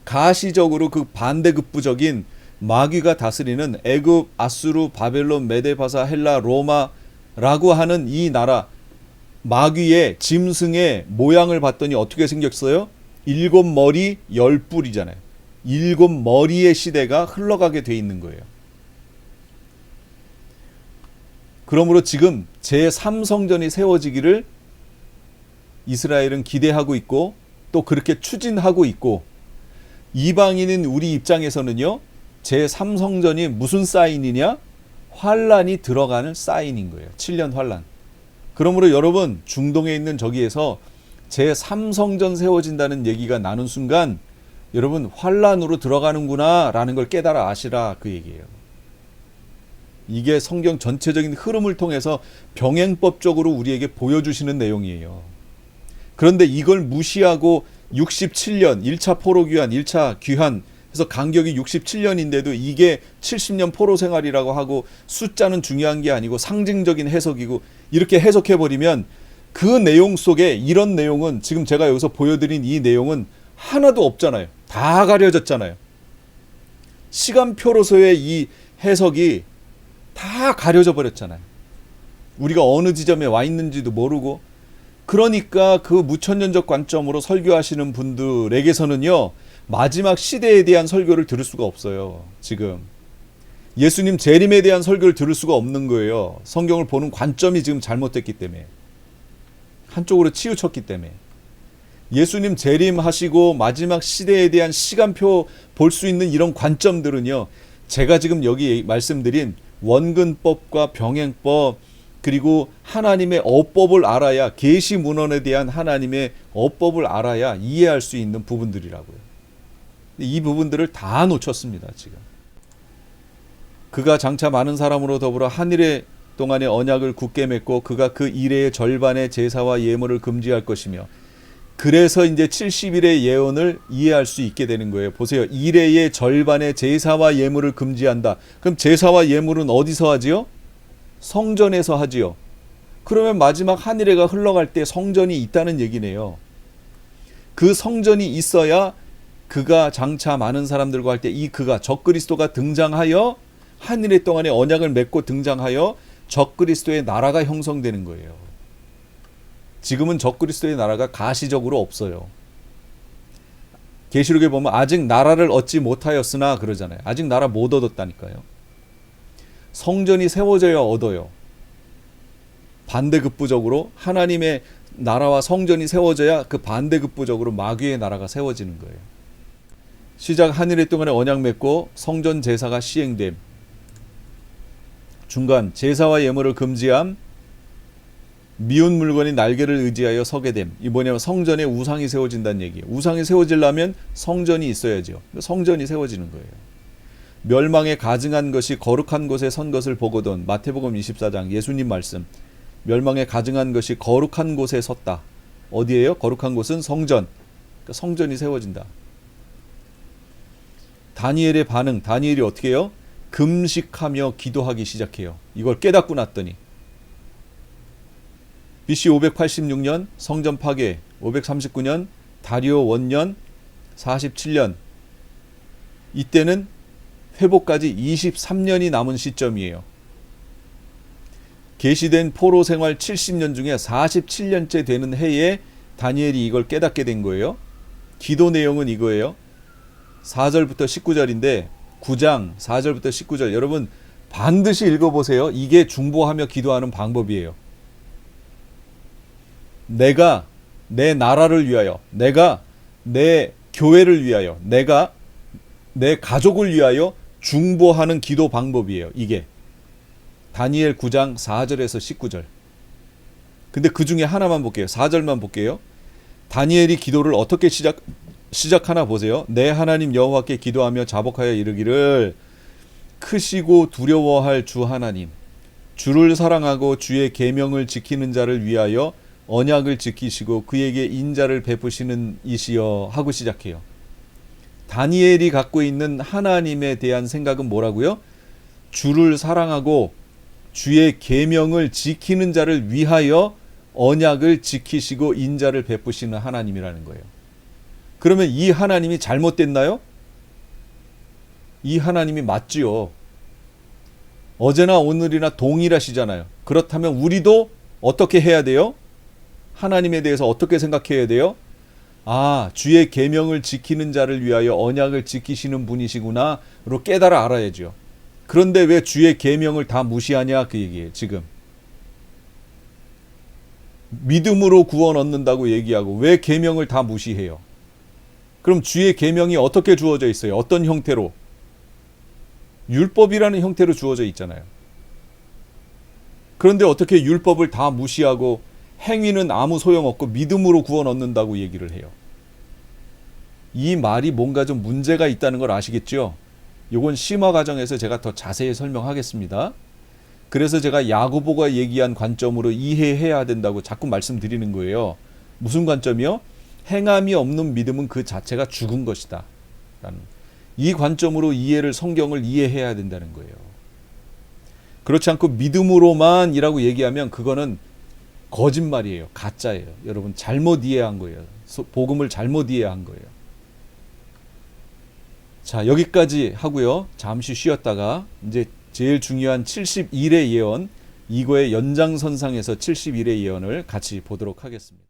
가시적으로 그 반대급부적인 마귀가 다스리는 애굽, 아수르, 바벨론, 메데바사, 헬라, 로마라고 하는 이 나라 마귀의 짐승의 모양을 봤더니 어떻게 생겼어요? 7머리 10뿔이잖아요. 7머리의 시대가 흘러가게 돼 있는 거예요. 그러므로 지금 제3성전이 세워지기를 이스라엘은 기대하고 있고 또 그렇게 추진하고 있고, 이방인인 우리 입장에서는요, 제3성전이 무슨 사인이냐? 환란이 들어가는 사인인 거예요. 7년 환란. 그러므로 여러분, 중동에 있는 저기에서 제3성전 세워진다는 얘기가 나눈 순간 여러분 환란으로 들어가는구나 라는 걸 깨달아 아시라, 그 얘기예요. 이게 성경 전체적인 흐름을 통해서 병행법적으로 우리에게 보여주시는 내용이에요. 그런데 이걸 무시하고 67년 1차 포로 귀환, 1차 귀환 해서 간격이 67년인데도 이게 70년 포로 생활이라고 하고 숫자는 중요한 게 아니고 상징적인 해석이고 이렇게 해석해버리면 그 내용 속에 이런 내용은, 지금 제가 여기서 보여드린 이 내용은 하나도 없잖아요. 다 가려졌잖아요. 시간표로서의 이 해석이 다 가려져 버렸잖아요. 우리가 어느 지점에 와 있는지도 모르고. 그러니까 그 무천년적 관점으로 설교하시는 분들에게서는요, 마지막 시대에 대한 설교를 들을 수가 없어요. 지금 예수님 재림에 대한 설교를 들을 수가 없는 거예요. 성경을 보는 관점이 지금 잘못됐기 때문에, 한쪽으로 치우쳤기 때문에. 예수님 재림하시고 마지막 시대에 대한 시간표 볼 수 있는 이런 관점들은요, 제가 지금 여기 말씀드린 원근법과 병행법, 그리고 하나님의 어법을 알아야, 계시 문헌에 대한 하나님의 어법을 알아야 이해할 수 있는 부분들이라고요. 이 부분들을 다 놓쳤습니다. 지금 그가 장차 많은 사람으로 더불어 한일의 동안의 언약을 굳게 맺고 그가 그 이래의 절반의 제사와 예물을 금지할 것이며, 그래서 이제 70일의 예언을 이해할 수 있게 되는 거예요. 보세요. 이래의 절반의 제사와 예물을 금지한다. 그럼 제사와 예물은 어디서 하지요? 성전에서 하지요. 그러면 마지막 한일회가 흘러갈 때 성전이 있다는 얘기네요. 그 성전이 있어야 그가 장차 많은 사람들과 할 때 이 그가 적그리스도가 등장하여 한일회 동안의 언약을 맺고 등장하여 적그리스도의 나라가 형성되는 거예요. 지금은 적그리스도의 나라가 가시적으로 없어요. 계시록에 보면 아직 나라를 얻지 못하였으나 그러잖아요. 아직 나라 못 얻었다니까요. 성전이 세워져야 얻어요. 반대급부적으로 하나님의 나라와 성전이 세워져야 그 반대급부적으로 마귀의 나라가 세워지는 거예요. 시작 한일회 동안에 언약 맺고 성전 제사가 시행됨. 중간 제사와 예물을 금지함. 미운 물건이 날개를 의지하여 서게 됨. 이 뭐냐면 성전에 우상이 세워진다는 얘기예요. 우상이 세워지려면 성전이 있어야죠. 성전이 세워지는 거예요. 멸망에 가증한 것이 거룩한 곳에 선 것을 보거든. 마태복음 24장 예수님 말씀. 멸망에 가증한 것이 거룩한 곳에 섰다. 어디예요? 거룩한 곳은 성전. 그러니까 성전이 세워진다. 다니엘의 반응. 다니엘이 어떻게 해요? 금식하며 기도하기 시작해요. 이걸 깨닫고 났더니. BC 586년 성전 파괴, 539년 다리오 원년 47년. 이때는 회복까지 23년이 남은 시점이에요. 계시된 포로 생활 70년 중에 47년째 되는 해에 다니엘이 이걸 깨닫게 된 거예요. 기도 내용은 이거예요. 4절부터 19절인데 9장 4절부터 19절 여러분 반드시 읽어보세요. 이게 중보하며 기도하는 방법이에요. 내가 내 나라를 위하여, 내가 내 교회를 위하여, 내가 내 가족을 위하여 중보하는 기도 방법이에요. 이게 다니엘 9장 4절에서 19절. 근데 그 중에 하나만 볼게요. 4절만 볼게요. 다니엘이 기도를 어떻게 시작하나 보세요. 내 하나님 여호와께 기도하며 자복하여 이르기를 크시고 두려워할 주 하나님, 주를 사랑하고 주의 계명을 지키는 자를 위하여 언약을 지키시고 그에게 인자를 베푸시는 이시여 하고 시작해요. 다니엘이 갖고 있는 하나님에 대한 생각은 뭐라고요? 주를 사랑하고 주의 계명을 지키는 자를 위하여 언약을 지키시고 인자를 베푸시는 하나님이라는 거예요. 그러면 이 하나님이 잘못됐나요? 이 하나님이 맞지요. 어제나 오늘이나 동일하시잖아요. 그렇다면 우리도 어떻게 해야 돼요? 하나님에 대해서 어떻게 생각해야 돼요? 아, 주의 계명을 지키는 자를 위하여 언약을 지키시는 분이시구나로 깨달아 알아야죠. 그런데 왜 주의 계명을 다 무시하냐 그 얘기예요. 지금 믿음으로 구원 얻는다고 얘기하고 왜 계명을 다 무시해요? 그럼 주의 계명이 어떻게 주어져 있어요? 어떤 형태로? 율법이라는 형태로 주어져 있잖아요. 그런데 어떻게 율법을 다 무시하고 행위는 아무 소용없고 믿음으로 구원 얻는다고 얘기를 해요? 이 말이 뭔가 좀 문제가 있다는 걸 아시겠죠? 이건 심화 과정에서 제가 더 자세히 설명하겠습니다. 그래서 제가 야고보가 얘기한 관점으로 이해해야 된다고 자꾸 말씀드리는 거예요. 무슨 관점이요? 행함이 없는 믿음은 그 자체가 죽은 것이다. 라는 이 관점으로 성경을 이해해야 된다는 거예요. 그렇지 않고 믿음으로만이라고 얘기하면 그거는 거짓말이에요. 가짜예요. 여러분 잘못 이해한 거예요. 복음을 잘못 이해한 거예요. 자, 여기까지 하고요. 잠시 쉬었다가 이제 제일 중요한 71의 예언, 이거의 연장선상에서 71의 예언을 같이 보도록 하겠습니다.